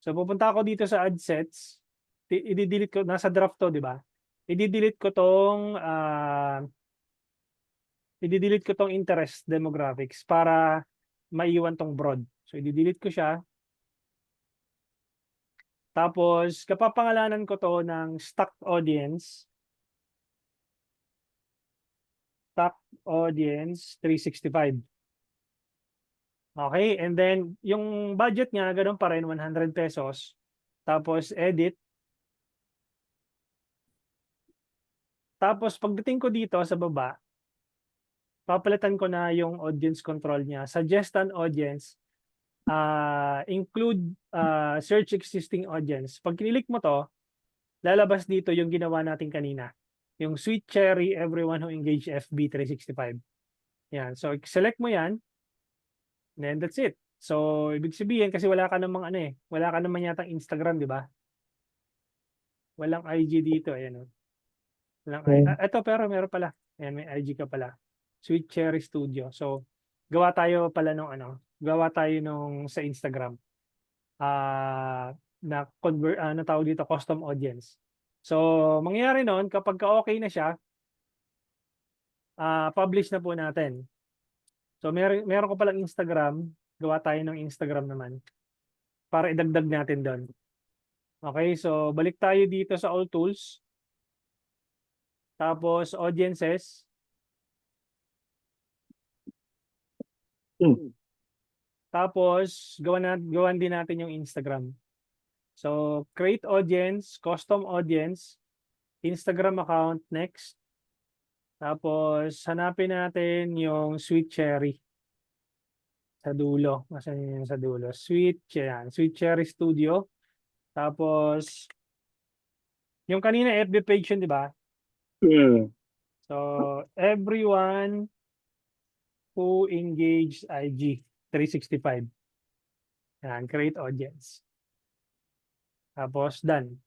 So pupunta ako dito sa ad sets, i-delete ko, nasa draft to, di ba? I-delete ko tong interest demographics para maiwan tong broad. So i-delete ko siya. Tapos, kapapangalanan ko to ng stock audience. Stock audience 365. Okay, and then yung budget niya, ganun pa rin, 100 pesos. Tapos, edit. Tapos, pagdating ko dito sa baba, papalitan ko na yung audience control niya. Suggest an audience. Include search existing audience. Pag kinilik mo to, lalabas dito yung ginawa natin kanina. Yung Sweet Cherry, Everyone Who Engaged FB 365. Yan. So, select mo yan. Then that's it. So, ibig sabihin, kasi wala ka namang wala ka naman yatang Instagram, di ba? Walang IG dito. Ayan. Walang ito, pero meron pala. Ayan, may IG ka pala. Sweet Cherry Studio. So, gawa tayo pala gawa tayo nung sa Instagram. Na tawag dito, custom audience. So, mangyayari noon, kapag okay na siya, publish na po natin. So, meron ko palang Instagram. Gawa tayo ng Instagram naman para idagdag natin doon. Okay, so balik tayo dito sa all tools. Tapos audiences. Tapos gawan din natin yung Instagram. So create audience, custom audience, Instagram account next. Tapos hanapin natin yung Sweet Cherry. Sa dulo. Nasaan yung sa dulo? Sweet Cherry Studio. Tapos yung kanina FB page yun, di ba? So, everyone who engaged IG 365. Yan, create audience. Tapos, done.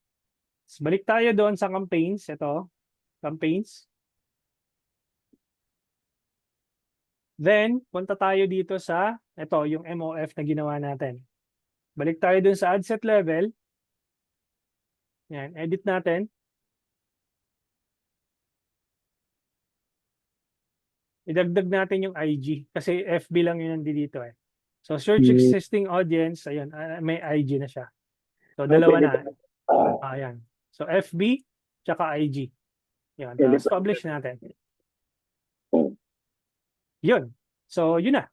Balik tayo doon sa campaigns. Ito, campaigns. Then, punta tayo dito sa, ito, yung MOF na ginawa natin. Balik tayo doon sa ad set level. Yan, edit natin. Idagdag natin yung IG kasi FB lang yun nandito eh. So search existing audience, ayun, may IG na siya. So dalawa na. Ayan. So FB tsaka IG. Yan, tapos publish natin. Yun. So yun na.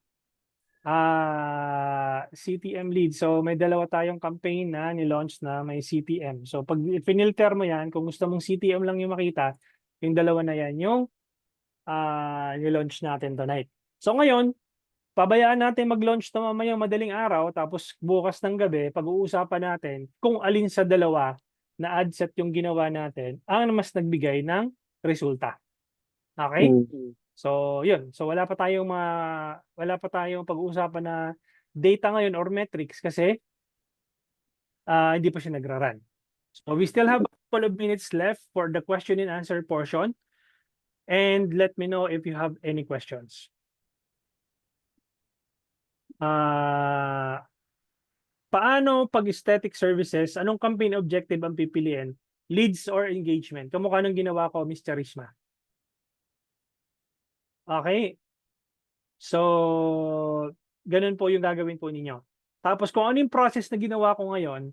CTM lead. So may dalawa tayong campaign na ni-launch na may CTM. So pag finilter mo yan, kung gusto mong CTM lang yung makita, yung dalawa na yan yung ni-launch natin tonight. So ngayon, pabayaan natin mag-launch na mamayang madaling araw, tapos bukas ng gabi, pag-uusapan natin kung alin sa dalawa na ad set yung ginawa natin ang mas nagbigay ng resulta. Okay? So, yun. So wala pa tayong pag-uusapan na data ngayon or metrics kasi hindi pa siya nagra-run. So we still have a couple of minutes left for the question and answer portion. And let me know if you have any questions. Paano pag aesthetic services, anong campaign objective ang pipiliin? Leads or engagement? Kamukha nung ginawa ko, Mr. Rishma. Okay. So, ganun po yung gagawin po ninyo. Tapos kung ano yung process na ginawa ko ngayon,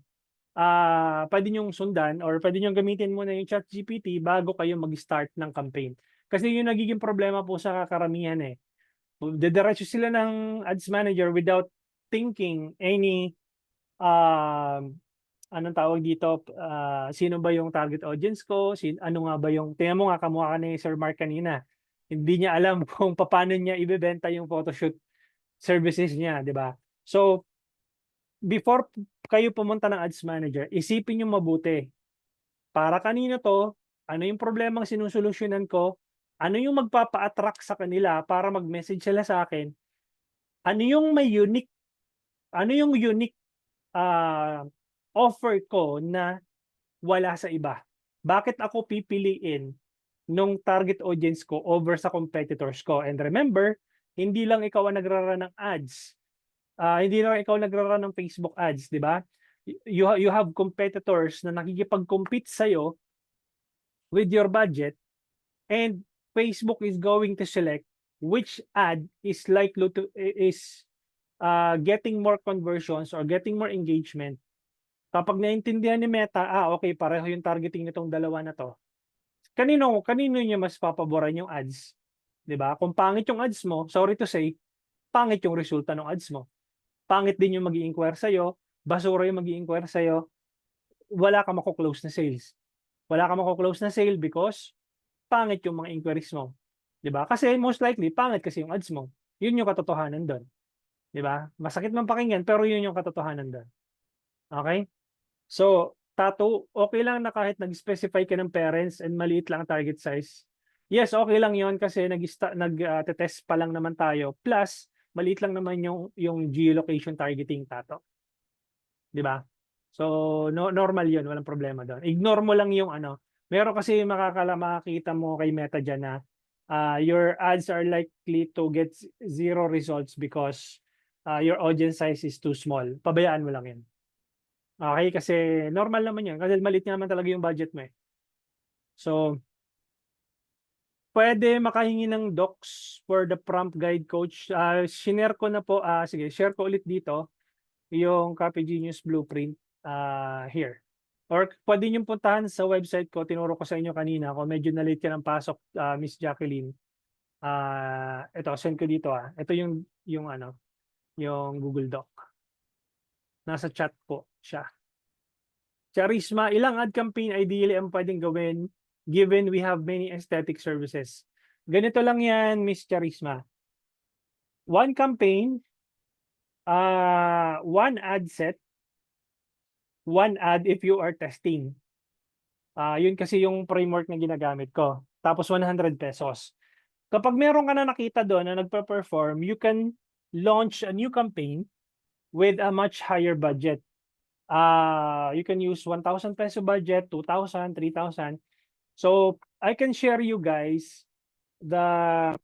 pwede nyong sundan or pwede nyong gamitin muna yung ChatGPT bago kayo mag-start ng campaign. Kasi yung nagiging problema po sa karamihan eh. Didiretso sila ng ads manager without thinking any anong tawag dito, sino ba yung target audience ko, ano nga ba yung, tingnan mo nga kamukha ni Sir Mark kanina. Hindi niya alam kung paano niya ibebenta yung photoshoot services niya, di ba? So, before kayo pumunta ng ads manager, isipin niyo mabuti. Para kanino to, ano yung problemang sinusolusyonan ko, ano yung magpapa-attract sa kanila para mag-message sila sa akin, ano yung unique offer ko na wala sa iba. Bakit ako pipiliin nung target audience ko over sa competitors ko? And remember, hindi lang ikaw ang nagrarun ng ads. Hindi lang ikaw nagrarun ng Facebook ads, di ba? You have competitors na nakikipag-compete sa'yo with your budget, and Facebook is going to select which ad is likely to getting more conversions or getting more engagement. Kapag naintindihan ni Meta, okay, pareho yung targeting nitong dalawa na to. Kanino niya mas papaboran yung ads? 'Di ba? Kung pangit yung ads mo, sorry to say, pangit yung resulta ng ads mo. Pangit din yung magi-inquire sa'yo, basura yung magi-inquire sa'yo, wala ka mako-close na sales. Wala ka mako-close na sale because pangit yung mga inquiries mo. 'Di ba? Kasi most likely, pangit kasi yung ads mo. Yun yung katotohanan doon. 'Di ba? Masakit man pakinggan, pero yun yung katotohanan doon. Okay? So, Tato, okay lang na kahit nag-specify ka ng parents and maliit lang ang target size. Yes, okay lang yon kasi nag-test pa lang naman tayo. Plus, maliit lang naman yung geolocation targeting, Tato. Di ba? So, normal yun. Walang problema doon. Ignore mo lang yung ano. Meron kasi makakita mo kay Meta dyan na your ads are likely to get zero results because your audience size is too small. Pabayaan mo lang yan. Okay? Kasi normal naman yun. Kasi maliit nga naman talaga yung budget mo eh. So, pwede makahingi ng docs for the prompt guide coach. Shinare ko na po. Sige, share ko ulit dito yung Copy Genius Blueprint here. Or pwede nyo puntahan sa website ko. Tinuro ko sa inyo kanina. Kung medyo na-late ka ng pasok, Miss Jacqueline. Ito, send ko dito. Ito yung Google Doc. Nasa chat po siya. Charisma, ilang ad campaign ideally ang pwedeng gawin given we have many aesthetic services? Ganito lang yan, Miss Charisma. One campaign, one ad set, one ad if you are testing. Yun kasi yung framework na ginagamit ko. Tapos 100 pesos. Kapag meron ka na nakita doon na nagpa-perform, you can launch a new campaign with a much higher budget. You can use 1,000 peso budget, 2,000, 3,000. So, I can share you guys ang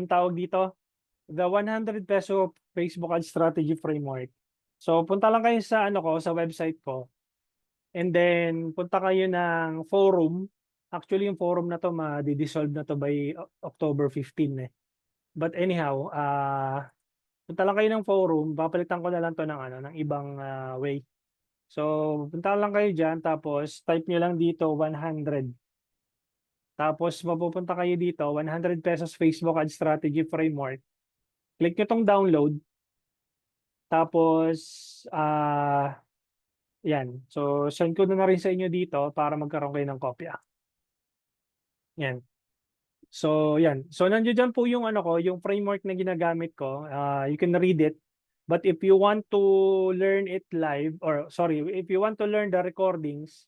tawag dito, the 100 peso Facebook ad strategy framework. So, punta lang kayo sa sa website ko. And then, punta kayo ng forum. Actually, yung forum na to, ma-dissolve na to by October 15 eh. But anyhow, punta lang kayo ng forum. Papalitan ko na lang to ng ibang way. So, punta lang kayo dyan. Tapos, type nyo lang dito, 100. Tapos, mapupunta kayo dito, 100 pesos Facebook ad strategy framework. Click nyo tong download. Tapos, yan. So, send ko na rin sa inyo dito para magkaroon kayo ng kopya. Yan. So, yan. So, nandiyo dyan po yung yung framework na ginagamit ko. You can read it. But if you want to learn it live, or sorry, if you want to learn the recordings,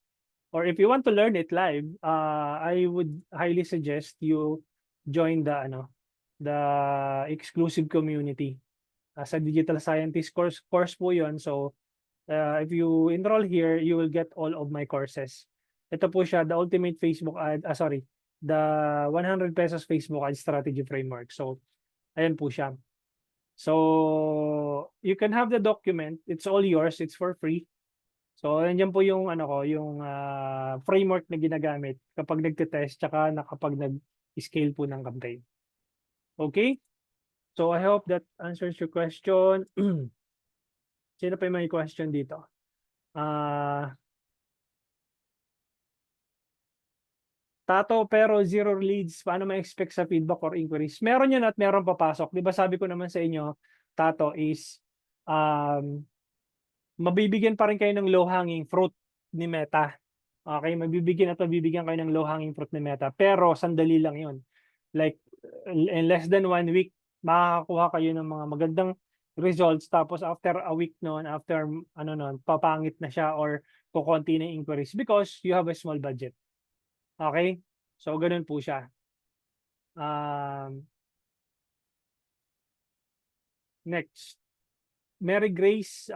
or if you want to learn it live, I would highly suggest you join the exclusive community. Sa Digital Scientist course po 'yon. So, if you enroll here, you will get all of my courses. Ito po siya, the ultimate Facebook ad, the 100 pesos Facebook ad strategy framework. So, ayan po siya. So, you can have the document. It's all yours. It's for free. So, nandiyan po yung yung framework na ginagamit kapag nagte-test tsaka kapag nag-scale po ng campaign. Okay? So, I hope that answers your question. Sino pa may question dito? Tato, pero zero leads, paano ma-expect sa feedback or inquiries? Meron yan at meron papasok. Di ba sabi ko naman sa inyo, Tato, is mabibigyan pa rin kayo ng low-hanging fruit ni Meta. Okay, mabibigyan kayo ng low-hanging fruit ni Meta. Pero sandali lang yun. Like, in less than 1 week, makakakuha kayo ng mga magandang results. Tapos after a week after papangit na siya or kukunti na inquiries because you have a small budget. Okay? So, ganun po siya. Next. Mary Grace,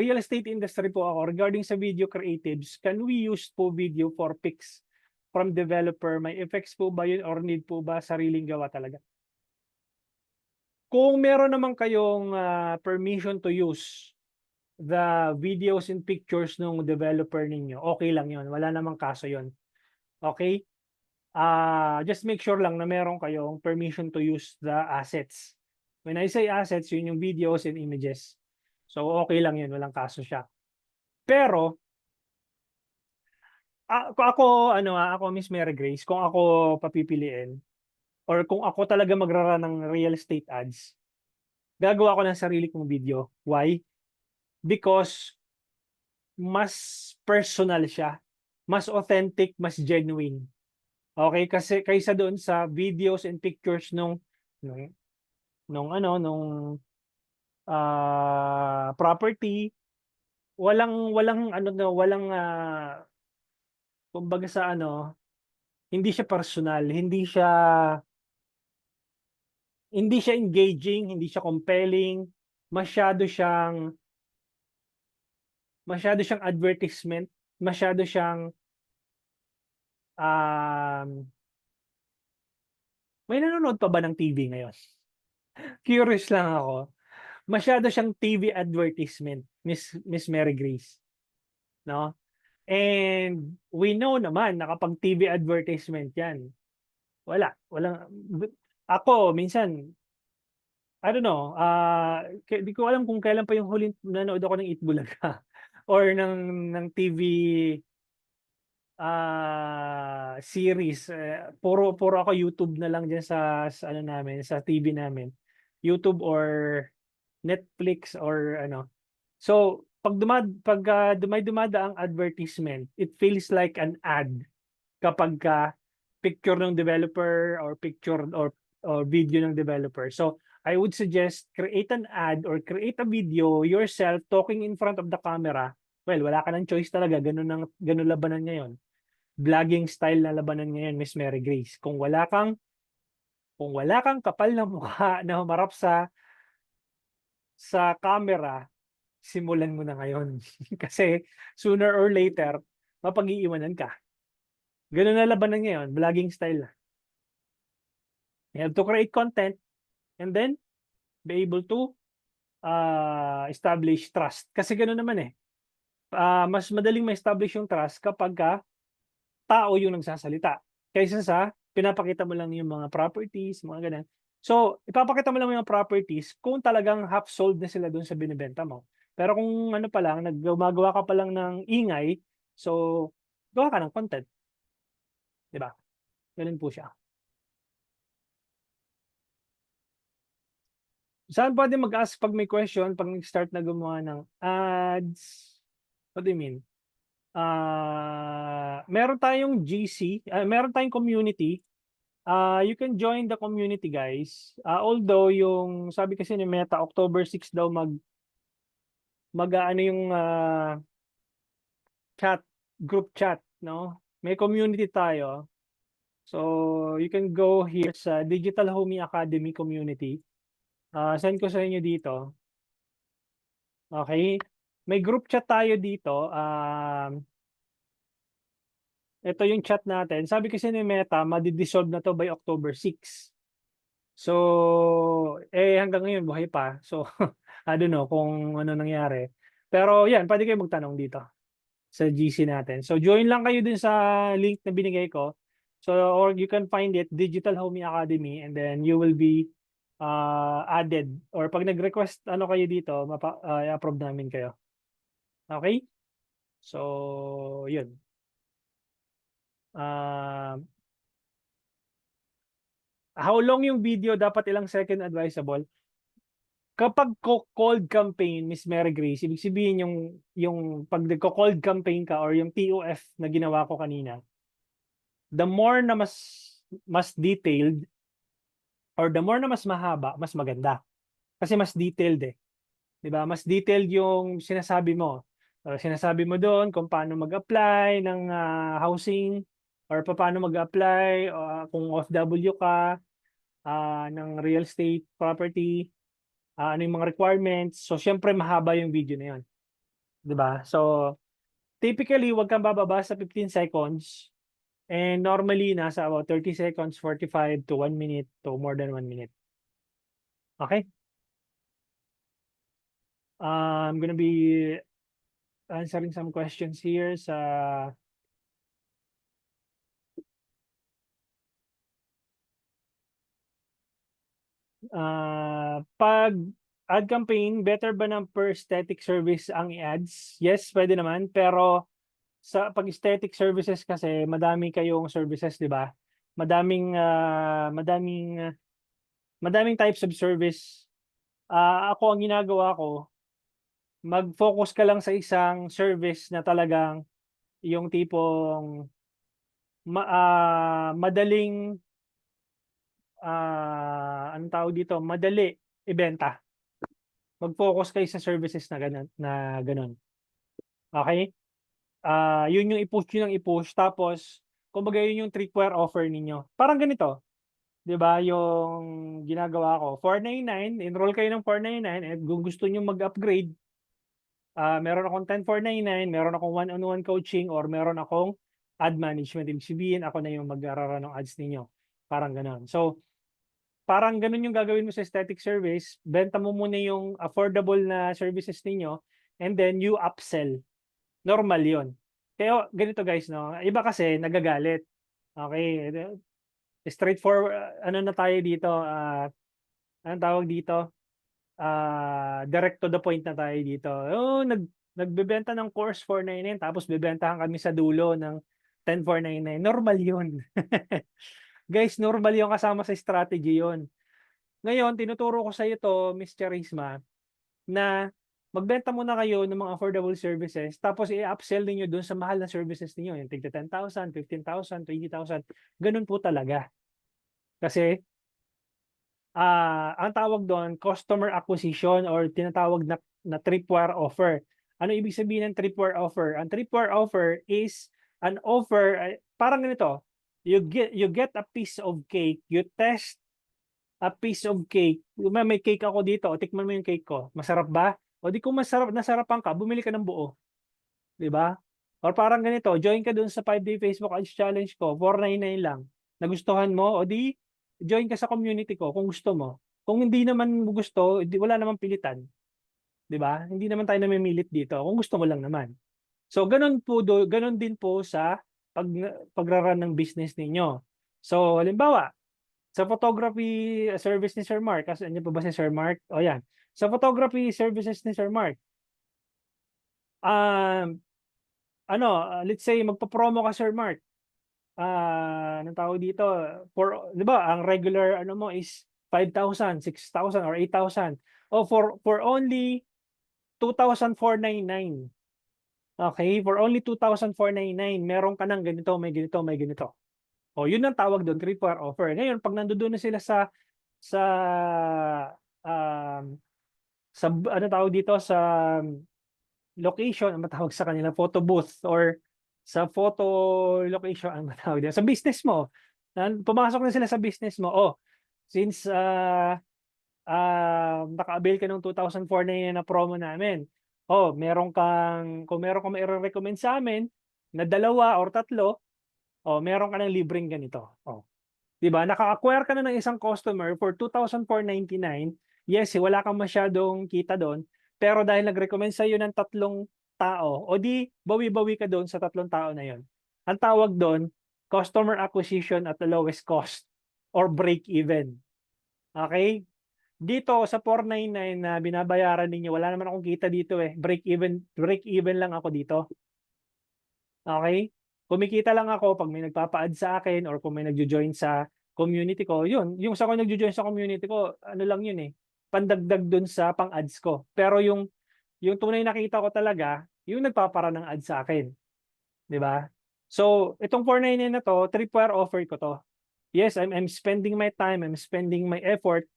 real estate industry po ako. Regarding sa video creatives, can we use po video for pics from developer? May effects po ba yun or need po ba sariling gawa talaga? Kung meron naman kayong permission to use the videos and pictures ng developer ninyo, okay lang yun. Wala namang kaso yun. Okay? Just make sure lang na meron kayong permission to use the assets. When I say assets, yun yung videos and images. So, okay lang yun. Walang kaso siya. Pero, ako, Miss Mary Grace, kung ako papipiliin, or kung ako talaga magrara ng real estate ads, gagawa ko ng sarili kong video. Why? Because mas personal siya. Mas authentic, mas genuine. Okay, kasi kaysa doon sa videos and pictures nung property, walang ano na, kumbaga sa ano, hindi siya personal, hindi siya engaging, hindi siya compelling, masyado siyang advertisement, masyado siyang, um may nanonood pa ba ng TV ngayon? Curious lang ako. Masyado siyang TV advertisement, Miss Mary Grace, 'no? And we know naman na kapag TV advertisement 'yan, walang ako minsan, I don't know, di ko alam kung kailan pa yung huling nanood ako ng Eat Bulaga or ng TV, series, puro puro ako YouTube na lang diyan sa ano namin, sa TV namin. YouTube or Netflix or ano. So, 'pag may dumadaang advertisement, it feels like an ad kapagka picture ng developer or picture or video ng developer. So, I would suggest create an ad or create a video yourself talking in front of the camera. Well, wala ka ng choice talaga, gano'n labanan ngayon. Vlogging style na labanan ngayon, Miss Mary Grace. Kung wala kang kapal na mukha na humarap sa camera, simulan mo na ngayon. Kasi sooner or later, mapag-iiwanan ka. Gano'n na labanan ngayon, vlogging style na. You have to create content and then be able to establish trust. Kasi gano'n naman eh. Mas madaling ma-establish yung trust kapagka tao yung nagsasalita. Kaysa sa pinapakita mo lang yung mga properties, mga ganun. So, ipapakita mo lang yung properties kung talagang half sold na sila dun sa binebenta mo. Pero kung ano pa lang, gumagawa ka pa lang ng ingay, so gawa ka ng content, 'di ba? Gano'n po siya. Saan puwede mag-ask 'pag may question, 'pag nag-start na gumawa ng ads? What do you mean? Meron tayong GC, meron tayong community. You can join the community, guys. Although yung sabi kasi ni Meta, October 6 daw mag-aano yung, chat, group chat, 'no? May community tayo. So, you can go here sa Digital Homie Academy community. Send ko sa inyo dito. Okay. May group chat tayo dito. Ito yung chat natin. Sabi kasi ni Meta, madi-dissolve na 'to by October 6. So, hanggang ngayon buhay pa. So, I don't know kung ano nangyari. Pero 'yan, puwede kayong magtanong dito sa GC natin. So, join lang kayo dun sa link na binigay ko. So, or you can find it, Digital Homie Academy, and then you will be, added or 'pag nag-request ano kayo dito, i-approve namin kayo. Okay. So, 'yun. Um, how long yung video, dapat ilang second advisable? Kapag cold campaign, Miss Mary Grace, ibig sabihin yung 'pag nagko-cold campaign ka or yung TOF na ginawa ko kanina, the more na mas detailed or the more na mas mahaba, mas maganda. Kasi mas detailed, 'di ba? Mas detailed yung sinasabi mo. Sinasabi mo doon kung paano mag-apply ng, housing or papaano mag-apply, kung OFW ka, ng real estate property, ano yung mga requirements. So, siyempre mahaba yung video na yun, 'di ba? So, typically, 'wag kang bababa sa 15 seconds and normally nasa about 30 seconds, 45 to 1 minute to more than 1 minute. Okay. I'm gonna be answering some questions here sa 'pag ad campaign, better ba ng per aesthetic service ang i-ads? Yes, puwede naman, pero 'pag aesthetic services kasi madami kayong services, 'di ba? Madaming, madaming types of service. Ako ang ginagawa ko, mag-focus ka lang sa isang service na talagang yung tipong madaling, anong tawag dito, madali ibenta. Mag-focus kayo sa services na gano'n. Okay? Yun yung i-push nyo ng i-push tapos kumbaga yun yung tripwire offer ninyo. Parang ganito, 'di ba, yung ginagawa ko, 499, enroll kayo ng 499 at kung gusto niyo mag-upgrade, meron akong 10,499, meron akong one-on-one coaching or meron akong ad management. Ibig sabihin ako na yung mag-a-run ng ads ninyo, parang gano'n. So, parang gano'n yung gagawin mo sa static service, benta mo muna yung affordable na services ninyo and then you upsell, normal 'yun. Kaya ganito guys 'no, iba kasi nagagalit, okey, straightforward ano na tayo dito, anong tawag dito, direct to the point na tayo dito. Oo, nagbebenta ng course 499 tapos bebentahan kami sa dulo ng 10,499, normal 'yun. Guys, normal 'yun, kasama sa strategy 'yun. Ngayon tinuturo ko sa 'to, Miss Charisma, na magbenta muna kayo ng mga affordable services tapos i-upsell niyo dun sa mahal na services niyo, yung tigta 10,000, 15,000, 20,000, gano'n po talaga. Kasi ang tawag doon customer acquisition or tinatawag na tripwire offer. Ano ibig sabihin ng tripwire offer? Ang tripwire offer is an offer, parang ganito, you get a piece of cake, you test a piece of cake. May cake ako dito, tikman mo yung cake ko, masarap ba? O di kung nasarapan ka, bumili ka ng buo, 'di ba? Or parang ganito, join ka dun sa 5-day Facebook Ads Challenge ko, 499 lang. Nagustuhan mo, o di join ka sa community ko kung gusto mo. Kung hindi naman mo gusto, di wala namang pilitan, 'di ba? Hindi naman tayo namimilit dito kung gusto mo lang naman. So ganun din po sa pag pagra-run ng business ninyo. So halimbawa, sa photography service ni Sir Mark, kasi andiyan pa ba si Sir Mark? O yan. Sa photography services ni Sir Mark, um, ano, let's say magpo-promo ka Sir Mark. Anong tawag dito, for 'di ba ang regular ano mo is 5,000, 6,000 or 8,000. O for only 2,499. Okay, for only 2,499 meron ka ng ganito, may ganito, may ganito. O yun ang tawag doon, tripwire offer. Ngayon 'pag nandoon na sila sa um, ano tawag dito, sa location, ano ba tawag sa kanila, photo booth or sa photo location, ano ba tawag dito, sa business mo. Pumasok na sila sa business mo, oh, since naka-avail ka ng 2,499 na promo namin, oh, kung meron kang maire-recommend sa amin na 2 or 3, oh, meron ka ng libreng ganito. Oh, 'di ba? Naka-acquire ka na ng isang customer for 2,499. Yes, wala kang masyadong kita doon, pero dahil nag-recommend sa iyo ng 3 tao, o di bawi-bawi ka doon sa 3 tao na 'yon. Ang tawag doon, customer acquisition at the lowest cost or break even. Okay? Dito sa 499 na binabayaran ninyo, wala naman akong kita dito eh. Break even lang ako dito. Okay? Kumikita lang ako pag may nagpapa-add sa akin or kung may nagjo-join sa community ko, yun. Yung sa nagjo-join sa community ko, ano lang yun eh, pandagdag dun sa pang-ads ko. Pero yung tunay na kita ko talaga, yung nagpapara ng ads sa akin. 'Di ba? So, itong 499 na to, tripwire offer ko to. Yes, I'm spending my time, I'm spending my effort,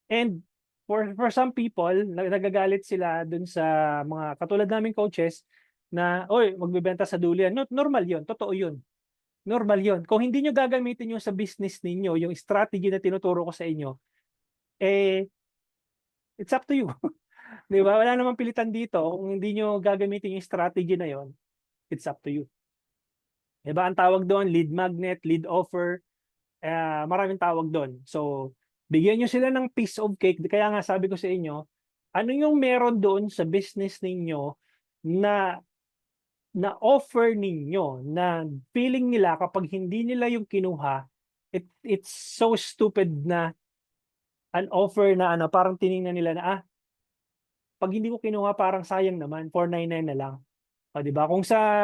and for some people, nagagalit sila dun sa mga katulad naming coaches na, "Oy, magbebenta sa dulo yan." Normal 'yun, totoo 'yun. Normal 'yun. Kung hindi niyo gagamitin 'yun sa business ninyo, yung strategy na tinuturo ko sa inyo, eh, it's up to you, 'di ba? Wala namang pilitan dito. Kung hindi niyo gagamitin yung strategy na 'yun, it's up to you. 'Di ba ang tawag doon, lead magnet, lead offer, maraming tawag doon. So, bigyan niyo sila ng piece of cake. Kaya nga sabi ko sa inyo, ano yung meron doon sa business ninyo na na-offer ninyo na feeling nila kapag hindi nila yung kinuha, it's so stupid na an offer na ano, parang tiningnan nila na, 'pag hindi ko kinuha parang sayang naman, 499 na lang. Oh, 'di ba? Kung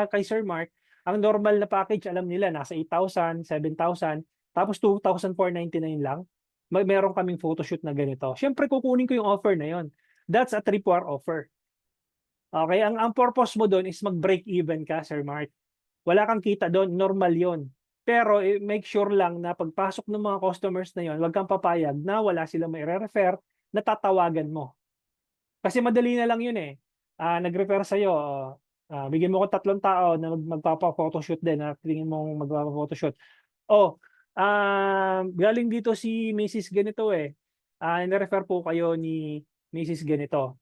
kay Sir Mark, ang normal na package alam nila nasa 8,000, 7,000, tapos 2,499 lang. Meron kaming photoshoot na ganito. Siyempre kukunin ko yung offer na yon. That's a tripwire offer. Okay, ang purpose mo doon is mag-break even ka, Sir Mark. Wala kang kita doon, normal yon. Pero make sure lang na pagpasok ng mga customers na yon, wag kang papayag na wala silang mai-refer na tatawagan mo. Kasi madali na lang yun eh. Nag-refer sa'yo, Bigyan mo ko 3 tao na magpapa-photoshoot din, na tingin mong magpapa-photoshoot. Oh, galing dito si Mrs. ganito eh. Ni-refer po kayo ni Mrs. ganito.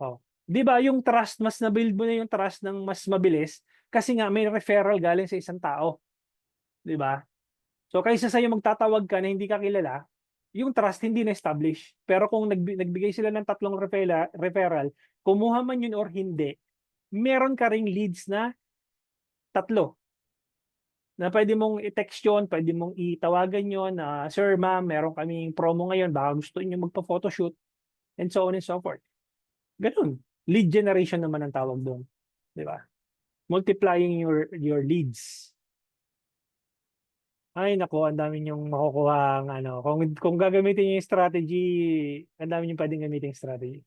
Oh. 'Di ba yung trust, mas na-build mo na yung trust ng mas mabilis kasi nga may referral galing sa isang tao, 'di ba? So kaysa sa'yo magtatawag ka na hindi ka kilala, yung trust hindi na-establish. Pero kung nagbigay sila ng 3 referral, kumuha man yun or hindi, meron ka ring leads na 3 na pwede mong i-text yun, pwede mong itawagan yun na, "Sir, ma'am, meron kaming promo ngayon, baka gusto niyo magpa-photoshoot," and so on and so forth. Gano'n. Lead generation naman ang tawag do'n, 'di ba? Multiplying your leads. Ay naku, ang dami niyong makukuhang ano, kung gagamitin niyo yung strategy, ang dami niyong puwedeng gamiting strategy.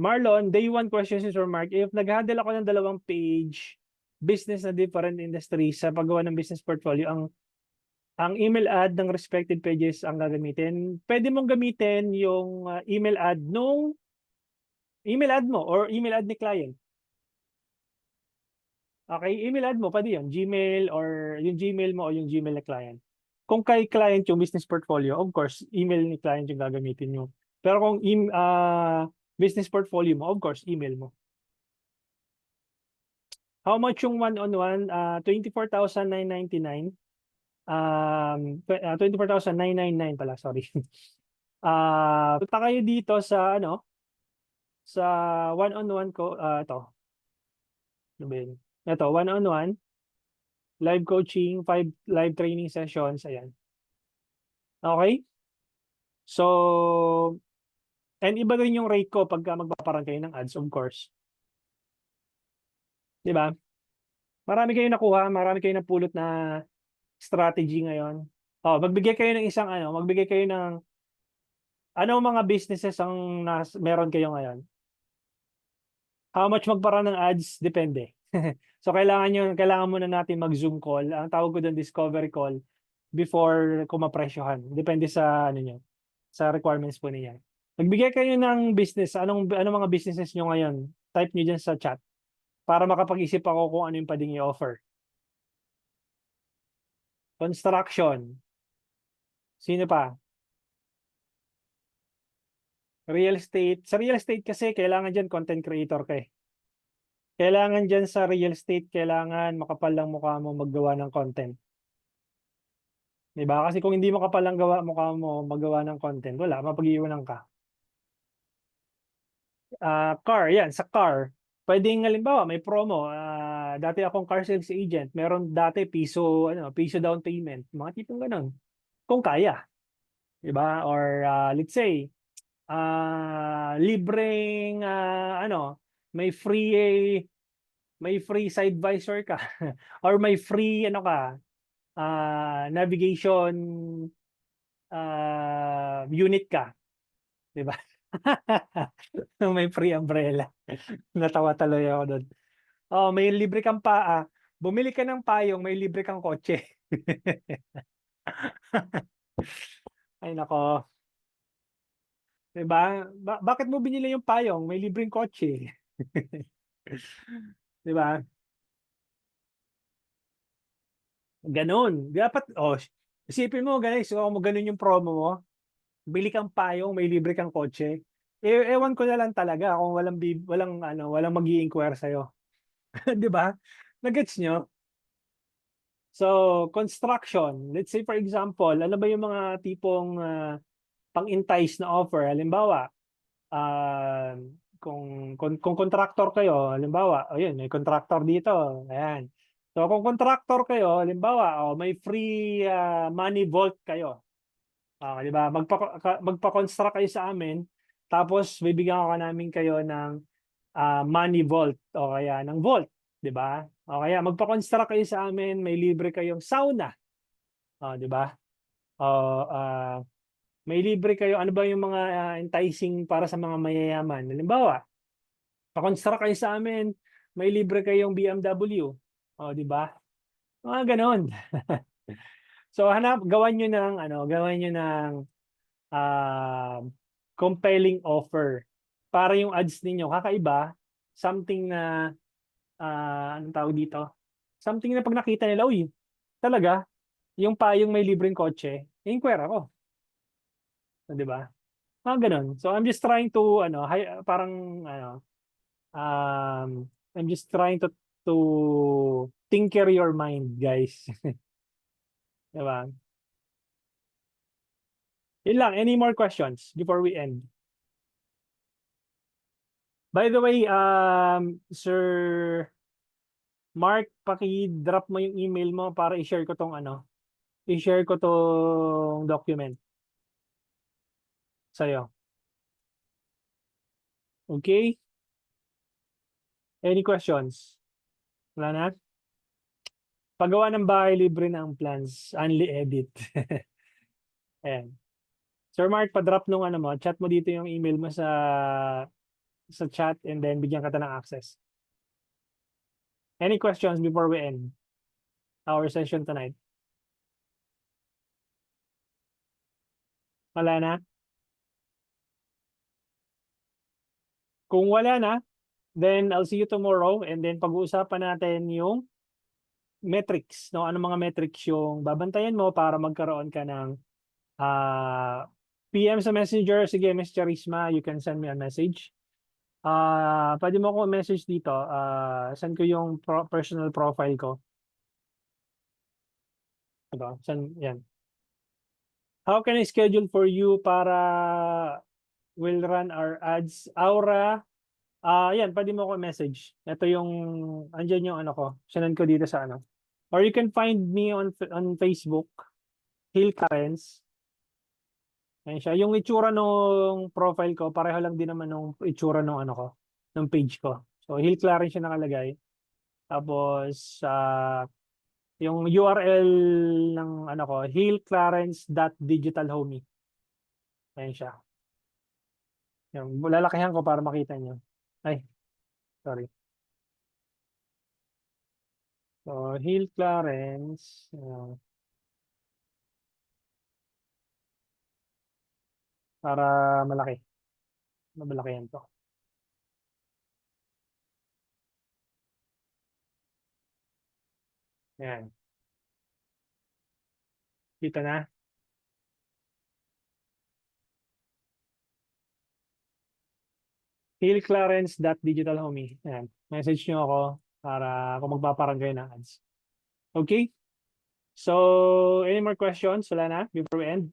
Marlon, day 1 question si Sir Mark. If nag-handle ako ng 2 page business na different industry sa paggawa ng business portfolio, ang email ad ng respective pages ang gagamitin. Pwede mong gamitin yung email ad nung email ad mo or email ad ni client. Okay, email ad mo, pwede yun. Gmail or yung Gmail mo o yung Gmail ng client. Kung kay client yung business portfolio, of course, email ni client yung gagamitin nyo. Pero kung business portfolio mo, of course, email mo. How much yung one-on-one? 24,999. 24,999 pala, sorry. Punta kayo dito sa ano, sa one-on-one ko, ito. Ano ba yun? Ito, one-on-one, live coaching, 5 live training sessions, ayan. Okay? So, and iba rin yung rate ko pagka magpaparang kayo ng ads, of course. 'Di ba? Marami kayong nakuha, marami kayong napulot na strategy ngayon. Oh, magbigay kayo ng anong mga businesses ang meron kayo ngayon? How much magparaan ng ads? Depende. So kailangan muna natin mag-Zoom call. Ang tawag ko doon discovery call before ko mapresyohan. Depende sa ano niyo, sa requirements po niya. Magbigay kayo ng business, anong mga businesses niyo ngayon? Type niyo diyan sa chat para makapag-isip ako kung ano yung pwedeng i-offer. Construction. Sino pa? Real estate. Sa real estate kasi kailangan diyan content creator ka eh. Kailangan diyan sa real estate, kailangan makapal lang mukha mo maggawa ng content. 'Di ba? Kasi kung hindi makapal ang mukha mo maggawa ng content, wala, mapag-iiwanan ka. Car, yan, sa car. Pwedeng halimbawa may promo, dati akong car sales agent, meron dati piso down payment, mga tipong gano'n. Kung kaya, 'di ba? Or let's say, libreng may free side visor ka or may free navigation unit ka, 'di ba? May free umbrella. Natawa tuloy ako do'n. Oh, may libre kang bumili ka ng payong, may libre kang kotse. Ay naku, 'di ba? Bakit mo binili yung payong, may libreng kotse, 'di ba? Gano'n. Dapat isipin mo guys, kung gano'n yung promo mo, bili kang payong, may libre kang kotse. Ewan ko na lang talaga kung walang mag-i-inquire sa'yo, 'di ba? Na-gets niyo? So, construction, let's say for example, ano ba yung mga tipong pang-entice na offer? Halimbawa, ah, kung contractor kayo, halimbawa, ayun, may contractor dito, ayan. So, kung contractor kayo, halimbawa, may free money vault kayo. 'Di ba? Magpa-construct kayo sa amin, tapos bibigyan ka namin kayo ng money vault o kaya ng vault, 'di ba? O kaya magpa-construct kayo sa amin, may libre kayong sauna, 'di ba? O, may libre kayo, ano ba yung mga enticing para sa mga mayayaman? Halimbawa, pa-construct kayo sa amin, may libre kayong BMW, 'di ba? Mga gano'n. So gawan niyo ng ah compelling offer para yung ads ninyo kakaiba, something na anong tawag dito? Something na pag nakita nila, uy, talaga, yung payong may libreng kotse, inquire ako. So, di ba? Mga ganun. So I'm just trying to parang I'm just trying to tinker your mind, guys. Di ba? Yun lang. Any more questions before we end? By the way, Sir Mark, paki-drop mo yung email mo para i-share ko tong i-share ko tong document sa'yo. Okay? Any questions? Wala na? Paggawa ng bahay, libre na ang plans. Only edit. Ayan. Sir Mark, pa-drop nung mo, chat mo dito yung email mo sa chat and then bigyan ka ng access. Any questions before we end our session tonight? Wala na? Kung wala na, then I'll see you tomorrow and then pag-uusapan natin yung metrics, no? Ano mga metrics yung babantayan mo para magkaroon ka ng PM sa Messenger. Sige, Miss Charisma, you can send me a message. Pwede mo ako message dito. Send ko yung personal profile ko. Ito, yan. How can I schedule for you para we'll run our ads? Aura, yan, pwede mo ako message. Ito yung, andyan yung ko. Sinend ko dito sa Or you can find me on Facebook, Hill Karens. Ayan siya. Yung itsura nung profile ko, pareho lang din naman nung itsura nung ko, nung page ko. So, Hill Clarence siya nakalagay. Tapos, yung URL ng ko, hillclarence.digitalhomie. Ayan siya. Yung lalakihan ko para makita nyo. Ay, sorry. So, Hill Clarence. Para malaki. Malaki yan to. Ayan. Kita na. hillclarence.digitalhomie. Ayan. Message nyo ako para kung magpaparang kayo ng ads. Okay? So, any more questions? Wala na before we end?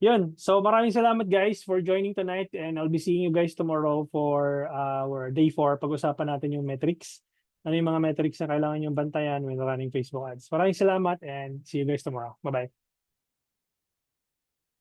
Yun. So, maraming salamat guys for joining tonight and I'll be seeing you guys tomorrow for our day 4. Pag-usapan natin yung metrics. Ano yung mga metrics na kailangan yung bantayan when running Facebook ads. Maraming salamat and see you guys tomorrow. Bye-bye.